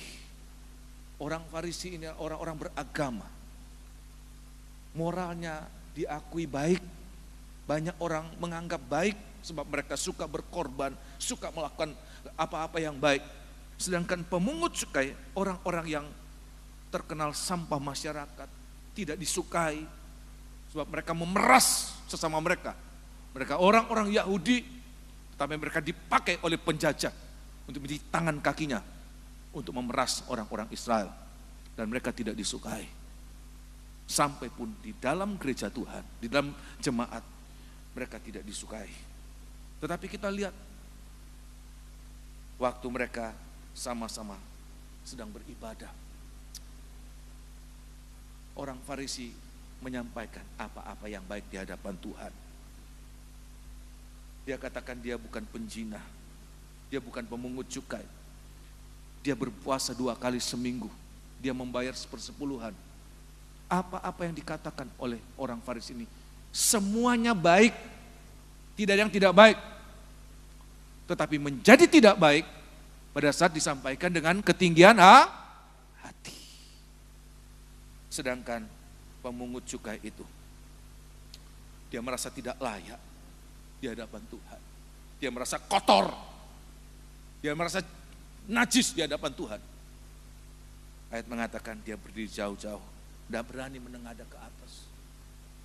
Orang Farisi ini orang-orang beragama. Moralnya diakui baik. Banyak orang menganggap baik sebab mereka suka berkorban, suka melakukan apa-apa yang baik. Sedangkan pemungut cukai, orang-orang yang terkenal sampah masyarakat, tidak disukai sebab mereka memeras sesama mereka. Mereka orang-orang Yahudi, tetapi mereka dipakai oleh penjajah untuk menjadi tangan kakinya untuk memeras orang-orang Israel, dan mereka tidak disukai. Sampai pun di dalam gereja Tuhan, di dalam jemaat, mereka tidak disukai. Tetapi kita lihat waktu mereka sama-sama sedang beribadah, orang Farisi menyampaikan apa-apa yang baik di hadapan Tuhan. Dia katakan dia bukan penjinah, dia bukan pemungut cukai, dia berpuasa 2 kali seminggu, dia membayar 1/10. Apa-apa yang dikatakan oleh orang Farisi ini, semuanya baik, tidak ada yang tidak baik. Tetapi menjadi tidak baik pada saat disampaikan dengan ketinggian hati. Sedangkan pemungut cukai itu, dia merasa tidak layak di hadapan Tuhan. Dia merasa kotor. Dia merasa najis di hadapan Tuhan. Ayat mengatakan dia berdiri jauh-jauh, tidak berani menengadah ke atas.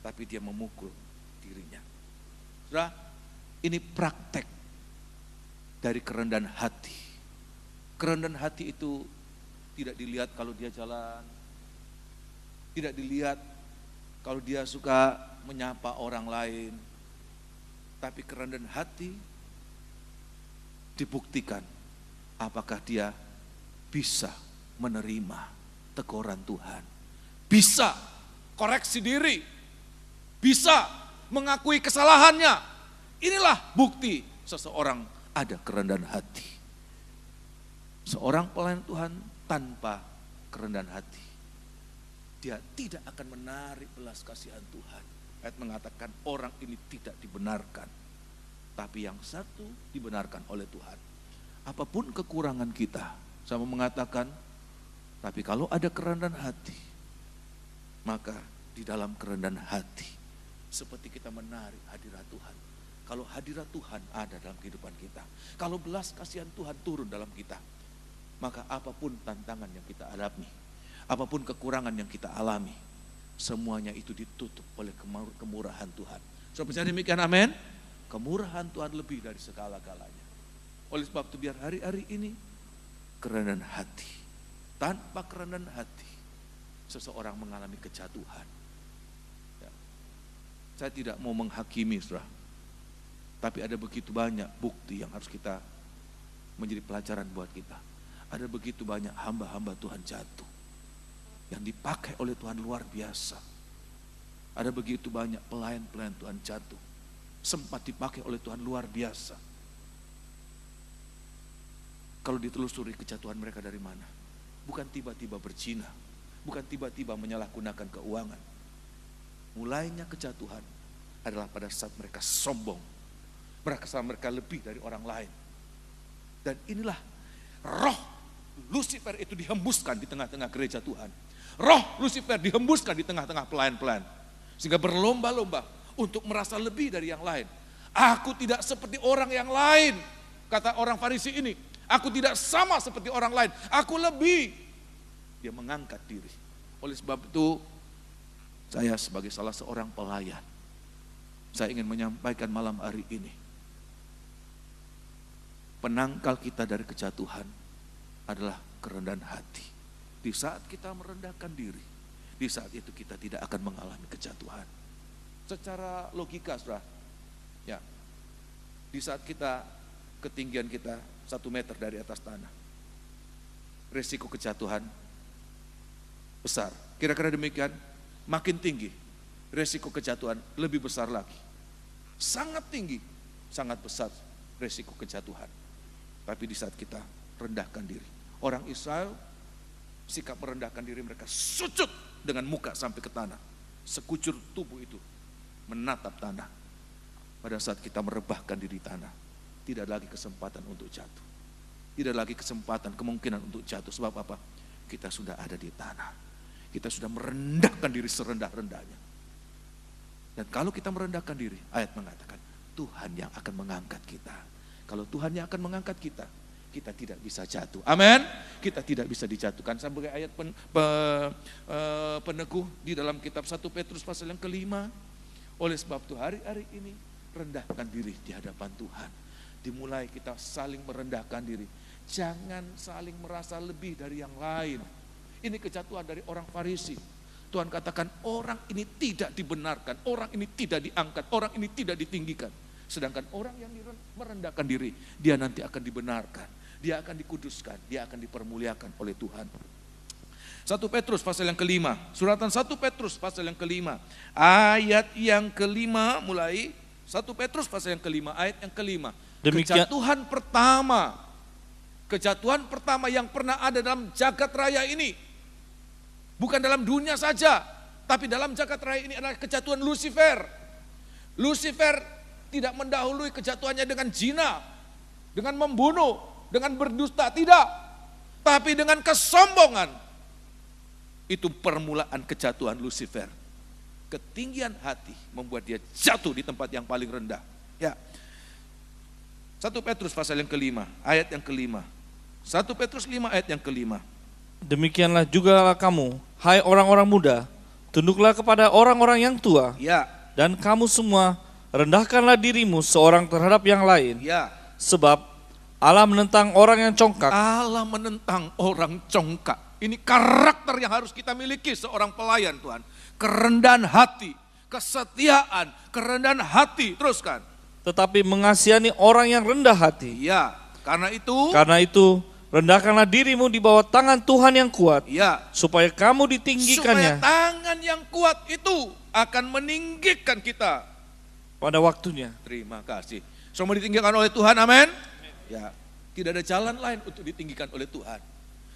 Tapi dia memukul dirinya. Saudara, ini praktek dari kerendahan hati. Kerendahan hati itu tidak dilihat kalau dia jalan, tidak dilihat kalau dia suka menyapa orang lain, tapi kerendahan hati dibuktikan apakah dia bisa menerima teguran Tuhan, bisa koreksi diri, bisa mengakui kesalahannya. Inilah bukti seseorang ada kerendahan hati. Seorang pelayan Tuhan tanpa kerendahan hati, dia tidak akan menarik belas kasihan Tuhan. Ayat mengatakan orang ini tidak dibenarkan, tapi yang satu dibenarkan oleh Tuhan. Apapun kekurangan kita, saya mau mengatakan, tapi kalau ada kerendahan hati, maka di dalam kerendahan hati, seperti kita menarik hadirat Tuhan. Kalau hadirat Tuhan ada dalam kehidupan kita, kalau belas kasihan Tuhan turun dalam kita, maka apapun tantangan yang kita alami, apapun kekurangan yang kita alami, semuanya itu ditutup oleh kemurahan Tuhan. Saudara percaya demikian, amin? Kemurahan Tuhan lebih dari segala-galanya. Oleh sebab itu biar hari-hari ini kerendahan hati. Tanpa kerendahan hati, seseorang mengalami kejatuhan. Ya. Saya tidak mau menghakimi, saudara. Tapi ada begitu banyak bukti yang harus kita menjadi pelajaran buat kita. Ada begitu banyak hamba-hamba Tuhan jatuh, yang dipakai oleh Tuhan luar biasa. Ada begitu banyak pelayan-pelayan Tuhan jatuh, sempat dipakai oleh Tuhan luar biasa. Kalau ditelusuri kejatuhan mereka dari mana? Bukan tiba-tiba berzina, bukan tiba-tiba menyalahgunakan keuangan. Mulainya kejatuhan adalah pada saat mereka sombong, merasa mereka lebih dari orang lain. Dan inilah roh Lucifer itu dihembuskan di tengah-tengah gereja Tuhan. Roh Lucifer dihembuskan di tengah-tengah pelayan-pelayan. Sehingga berlomba-lomba untuk merasa lebih dari yang lain. Aku tidak seperti orang yang lain, kata orang Farisi ini. Aku tidak sama seperti orang lain, aku lebih. Dia mengangkat diri. Oleh sebab itu, saya sebagai salah seorang pelayan, saya ingin menyampaikan malam hari ini, penangkal kita dari kejatuhan adalah kerendahan hati. Di saat kita merendahkan diri, di saat itu kita tidak akan mengalami kejatuhan. Secara logika, saudara, ya, di saat kita ketinggian kita 1 meter dari atas tanah, resiko kejatuhan besar. Kira-kira demikian. Makin tinggi, resiko kejatuhan lebih besar lagi. Sangat tinggi, sangat besar resiko kejatuhan. Tapi di saat kita rendahkan diri, orang Israel sikap merendahkan diri mereka, sujud dengan muka sampai ke tanah. Sekujur tubuh itu menatap tanah. Pada saat kita merebahkan diri tanah, tidak lagi kesempatan untuk jatuh. Tidak lagi kesempatan, kemungkinan untuk jatuh. Sebab apa? Kita sudah ada di tanah. Kita sudah merendahkan diri serendah-rendahnya. Dan kalau kita merendahkan diri, ayat mengatakan Tuhan yang akan mengangkat kita. Kalau Tuhan yang akan mengangkat kita, kita tidak bisa jatuh. Amin. Kita tidak bisa dijatuhkan. Sampai ayat peneguh di dalam kitab 1 Petrus pasal yang kelima. Oleh sebab itu hari-hari ini rendahkan diri di hadapan Tuhan. Dimulai kita saling merendahkan diri. Jangan saling merasa lebih dari yang lain. Ini kejatuhan dari orang Farisi. Tuhan katakan orang ini tidak dibenarkan, orang ini tidak diangkat, orang ini tidak ditinggikan. Sedangkan orang yang merendahkan diri, dia nanti akan dibenarkan, dia akan dikuduskan, dia akan dipermuliakan oleh Tuhan. 1 Petrus pasal yang kelima, suratan 1 Petrus pasal yang kelima, ayat yang kelima mulai, 1 Petrus pasal yang kelima, ayat yang kelima. Kejatuhan pertama yang pernah ada dalam jagat raya ini, bukan dalam dunia saja, tapi dalam jagat raya ini adalah kejatuhan Lucifer. Lucifer tidak mendahului kejatuhannya dengan zina, dengan membunuh, dengan berdusta, tidak. Tapi dengan kesombongan. Itu permulaan kejatuhan Lucifer. Ketinggian hati membuat dia jatuh di tempat yang paling rendah. Ya. 1 Petrus pasal yang kelima, ayat yang kelima. 1 Petrus 5 ayat yang kelima. Demikianlah juga kamu, hai orang-orang muda, tunduklah kepada orang-orang yang tua. Ya. Dan kamu semua, rendahkanlah dirimu seorang terhadap yang lain. Ya. Sebab Allah menentang orang yang congkak. Allah menentang orang congkak. Ini karakter yang harus kita miliki seorang pelayan Tuhan. Kerendahan hati, kesetiaan, kerendahan hati. Teruskan. Tetapi mengasihani orang yang rendah hati. Ya. Karena itu rendahkanlah dirimu di bawah tangan Tuhan yang kuat, ya, supaya kamu ditinggikannya. Supaya tangan yang kuat itu akan meninggikan kita pada waktunya. Terima kasih. Semua ditinggikan oleh Tuhan, amin. Ya, tidak ada jalan lain untuk ditinggikan oleh Tuhan.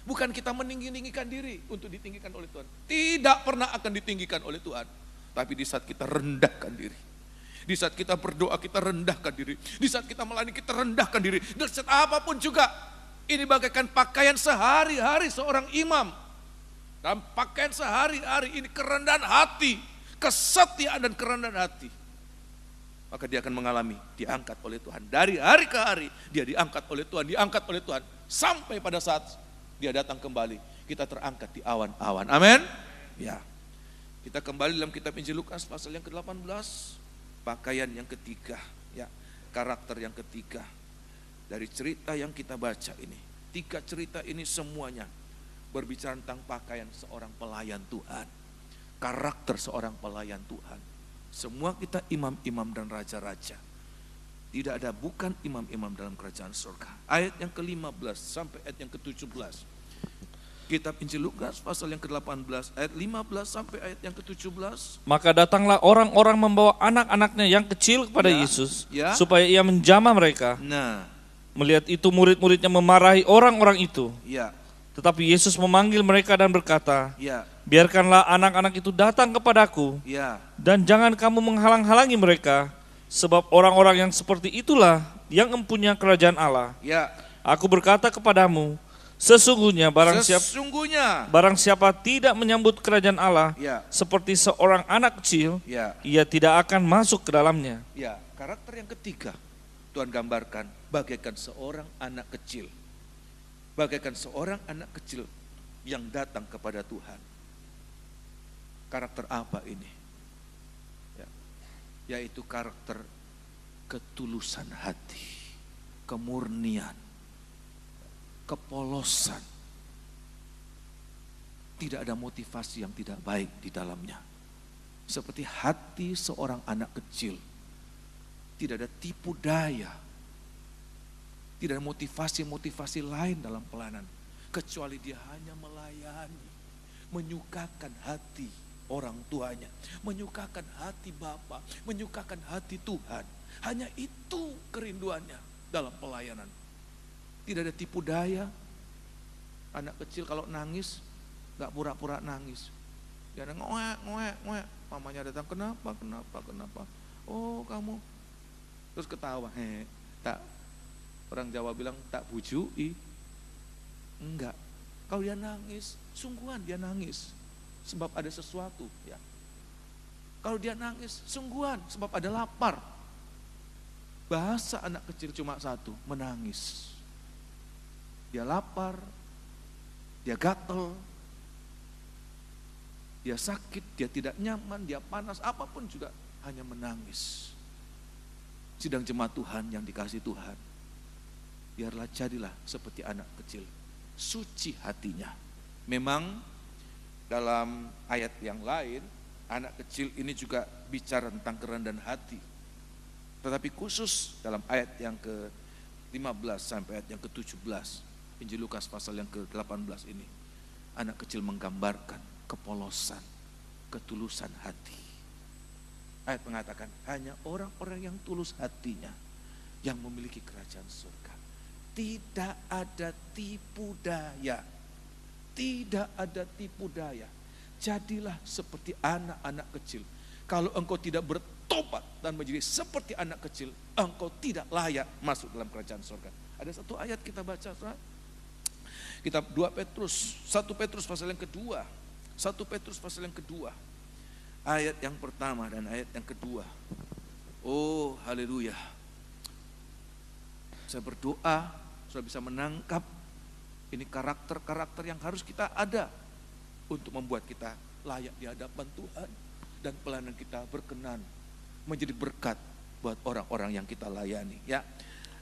Bukan kita meninggikan diri untuk ditinggikan oleh Tuhan. Tidak pernah akan ditinggikan oleh Tuhan. Tapi di saat kita rendahkan diri, di saat kita berdoa kita rendahkan diri, di saat kita melayani kita rendahkan diri, di saat apapun juga. Ini bagaikan pakaian sehari-hari seorang imam. Dan pakaian sehari-hari ini kerendahan hati, kesetiaan dan kerendahan hati. Maka dia akan mengalami diangkat oleh Tuhan. Dari hari ke hari dia diangkat oleh Tuhan, diangkat oleh Tuhan. Sampai pada saat dia datang kembali, kita terangkat di awan-awan. Amin. Ya. Kita kembali dalam kitab Injil Lukas pasal yang ke-18. Pakaian yang ketiga, ya, karakter yang ketiga. Dari cerita yang kita baca ini, 3 cerita ini semuanya berbicara tentang pakaian seorang pelayan Tuhan, karakter seorang pelayan Tuhan. Semua kita imam-imam dan raja-raja. Tidak ada bukan imam-imam dalam kerajaan surga. Ayat yang ke-15 sampai ayat yang ke-17. Kitab Injil Lukas pasal yang ke-18 ayat 15 sampai ayat yang ke-17. Maka datanglah orang-orang membawa anak-anaknya yang kecil kepada Yesus, supaya ia menjamah mereka. Nah, melihat itu murid-muridnya memarahi orang-orang itu. Ya. Tetapi Yesus memanggil mereka dan berkata, ya, biarkanlah anak-anak itu datang kepadaku, ya, dan jangan kamu menghalang-halangi mereka, sebab orang-orang yang seperti itulah yang mempunyai kerajaan Allah. Ya. Aku berkata kepadamu, Sesungguhnya barang siapa tidak menyambut kerajaan Allah Ya. seperti seorang anak kecil, Ya. ia tidak akan masuk ke dalamnya. Ya, karakter yang ketiga Tuhan gambarkan bagaikan seorang anak kecil. Bagaikan seorang anak kecil yang datang kepada Tuhan. Karakter apa ini? Ya, yaitu karakter ketulusan hati, kemurnian, kepolosan. Tidak ada motivasi yang tidak baik di dalamnya. Seperti hati seorang anak kecil. Tidak ada tipu daya. Tidak ada motivasi-motivasi lain dalam pelayanan. Kecuali dia hanya melayani. Menyukakan hati orang tuanya. Menyukakan hati Bapa. Menyukakan hati Tuhan. Hanya itu kerinduannya dalam pelayanan. Tidak ada tipu daya. Anak kecil kalau nangis, gak pura-pura nangis. Dia ada ngoek. Mamanya datang, kenapa? Oh kamu. Terus ketawa, tak. Orang Jawa bilang tak bujui. Enggak. Kalau dia nangis, sungguhan dia nangis. Sebab ada sesuatu. Ya. Kalau dia nangis, sungguhan sebab ada lapar. Bahasa anak kecil cuma satu, menangis. Dia lapar, dia gatel, dia sakit, dia tidak nyaman, dia panas, apapun juga hanya menangis. Sidang jemaat Tuhan yang dikasihi Tuhan, biarlah jadilah seperti anak kecil, suci hatinya. Memang dalam ayat yang lain, anak kecil ini juga bicara tentang kerendahan hati. Tetapi khusus dalam ayat yang ke-15 sampai ayat yang ke-17, Injil Lukas pasal yang ke-18 ini, anak kecil menggambarkan kepolosan, ketulusan hati. Ayat mengatakan hanya orang-orang yang tulus hatinya yang memiliki kerajaan surga. Tidak ada tipu daya. Tidak ada tipu daya. Jadilah seperti anak-anak kecil. Kalau engkau tidak bertobat dan menjadi seperti anak kecil, engkau tidak layak masuk dalam kerajaan surga. Ada satu ayat kita baca, saudara. Kitab 2 Petrus, 1 Petrus pasal yang kedua. 1 Petrus pasal yang kedua. Ayat yang pertama dan ayat yang kedua. Oh, haleluya. Saya berdoa, sudah bisa menangkap ini karakter-karakter yang harus kita ada untuk membuat kita layak di hadapan Tuhan dan pelayanan kita berkenan menjadi berkat buat orang-orang yang kita layani. Ya,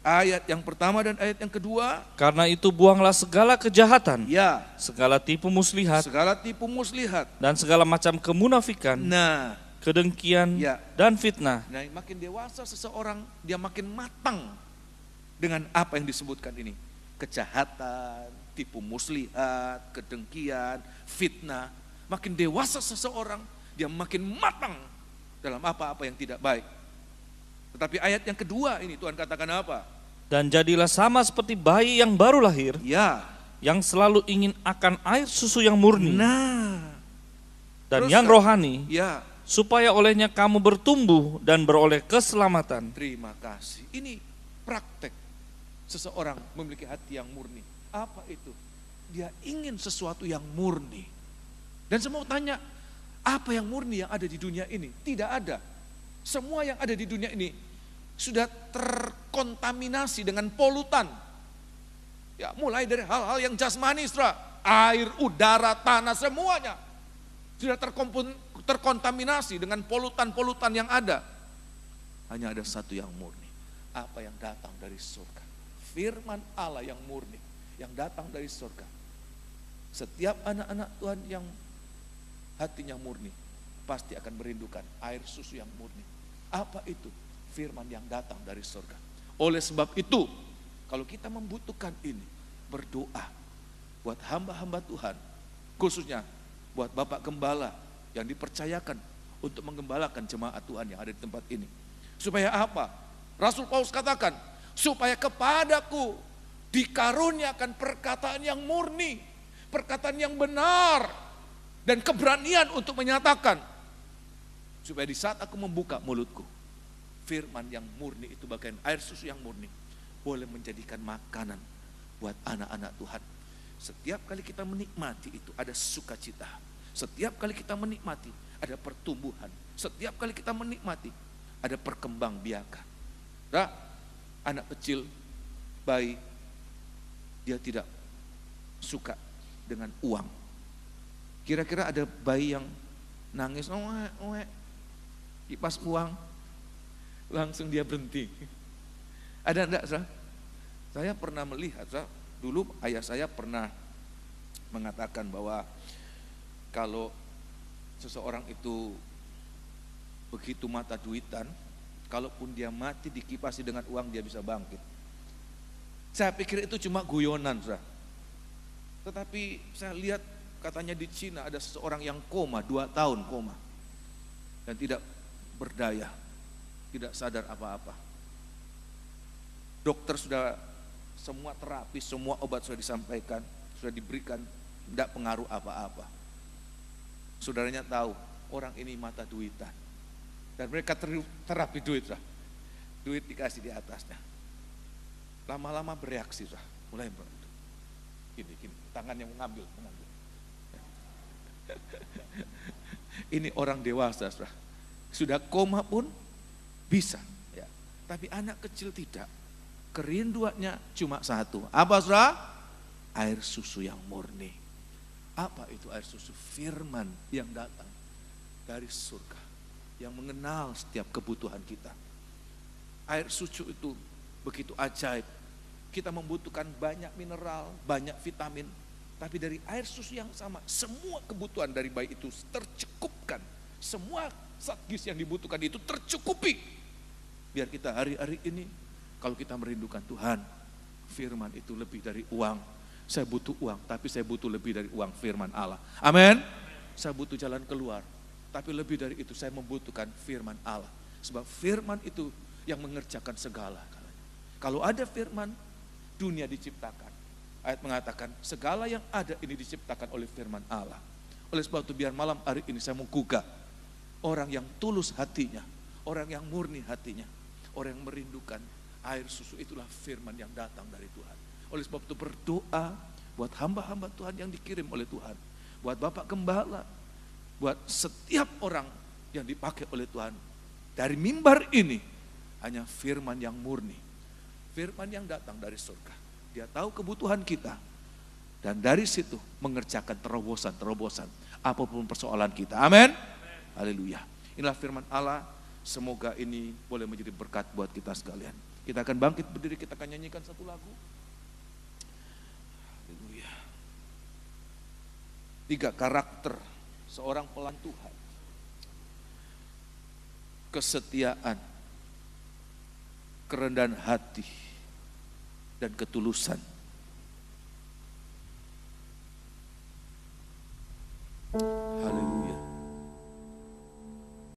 ayat yang pertama dan ayat yang kedua. Karena itu buanglah segala kejahatan, Ya, segala tipu muslihat, dan segala macam kemunafikan, Nah, kedengkian, Ya. dan fitnah. Nah, makin dewasa seseorang, dia makin matang dengan apa yang disebutkan ini. Kejahatan, tipu muslihat, kedengkian, fitnah. Makin dewasa seseorang, dia makin matang dalam apa-apa yang tidak baik. Tetapi ayat yang kedua ini Tuhan katakan apa? Dan jadilah sama seperti bayi yang baru lahir, Ya, yang selalu ingin akan air susu yang murni nah, dan terus yang kan? rohani, Ya, supaya olehnya kamu bertumbuh dan beroleh keselamatan. terima kasih. Ini praktek seseorang memiliki hati yang murni. Apa itu? Dia ingin sesuatu yang murni. Dan semua tanya, apa yang murni yang ada di dunia ini? Tidak ada. Semua yang ada di dunia ini sudah terkontaminasi dengan polutan. Ya, mulai dari hal-hal yang jasmani, saudara. Air, udara, tanah, semuanya sudah terkontaminasi dengan polutan-polutan yang ada. Hanya ada satu yang murni. Apa yang datang dari surga. Firman Allah yang murni, yang datang dari surga. Setiap anak-anak Tuhan yang hatinya murni, pasti akan merindukan air susu yang murni. Apa itu? Firman yang datang dari surga. Oleh sebab itu, kalau kita membutuhkan ini, berdoa buat hamba-hamba Tuhan, khususnya buat Bapak Gembala yang dipercayakan untuk menggembalakan jemaat Tuhan yang ada di tempat ini. Supaya apa? Rasul Paulus katakan, supaya kepadaku dikaruniakan perkataan yang murni, perkataan yang benar, dan keberanian untuk menyatakan. Supaya di saat aku membuka mulutku, firman yang murni itu bagian air susu yang murni, boleh menjadikan makanan buat anak-anak Tuhan. Setiap kali kita menikmati itu ada sukacita. Setiap kali kita menikmati ada pertumbuhan. Setiap kali kita menikmati ada perkembangbiakan. Nah, anak kecil, bayi, dia tidak suka dengan uang. Kira-kira ada bayi yang nangis, kipas uang, langsung dia berhenti. Ada enggak, saudara? Saya pernah melihat, saudara, dulu ayah saya pernah mengatakan bahwa kalau seseorang itu begitu mata duitan, kalaupun dia mati dikipasi dengan uang dia bisa bangkit. Saya pikir itu cuma guyonan, saudara. Tetapi saya lihat katanya di Cina ada seseorang yang koma, 2 tahun koma. Dan tidak berdaya, tidak sadar apa-apa. Dokter sudah semua terapi, semua obat sudah disampaikan, sudah diberikan, tidak pengaruh apa-apa. Saudaranya tahu, orang ini mata duitan. Dan mereka terapi duit, saudara. Duit dikasih di atasnya. Lama-lama bereaksi, saudara. Mulai gini, tangan yang mengambil. Ini orang dewasa, saudara. Sudah koma pun bisa, ya. Tapi anak kecil tidak. Kerinduannya cuma satu. Apa, saudara? Air susu yang murni. Apa itu air susu? Firman yang datang dari surga, yang mengenal setiap kebutuhan kita. Air susu itu begitu ajaib. Kita membutuhkan banyak mineral, banyak vitamin, tapi dari air susu yang sama, semua kebutuhan dari bayi itu tercukupkan. Semua zat gizi yang dibutuhkan itu tercukupi. Biar kita hari-hari ini, kalau kita merindukan Tuhan, firman itu lebih dari uang. Saya butuh uang, tapi saya butuh lebih dari uang, firman Allah. Amin. Saya butuh jalan keluar, tapi lebih dari itu saya membutuhkan firman Allah. Sebab firman itu yang mengerjakan segala. Kalau ada firman, dunia diciptakan. Ayat mengatakan segala yang ada ini diciptakan oleh firman Allah. Oleh sebab itu biar malam hari ini saya menggugah orang yang tulus hatinya, orang yang murni hatinya, orang yang merindukan air susu, itulah firman yang datang dari Tuhan. Oleh sebab itu berdoa buat hamba-hamba Tuhan yang dikirim oleh Tuhan, buat Bapak Gembala, buat setiap orang yang dipakai oleh Tuhan. Dari mimbar ini hanya firman yang murni, firman yang datang dari surga. Dia tahu kebutuhan kita dan dari situ mengerjakan terobosan-terobosan apapun persoalan kita. Amin. Haleluya. Inilah firman Allah. Semoga ini boleh menjadi berkat buat kita sekalian. Kita akan bangkit berdiri, kita akan nyanyikan satu lagu. Haleluya. 3 karakter seorang pelayan Tuhan. Kesetiaan, kerendahan hati, dan ketulusan.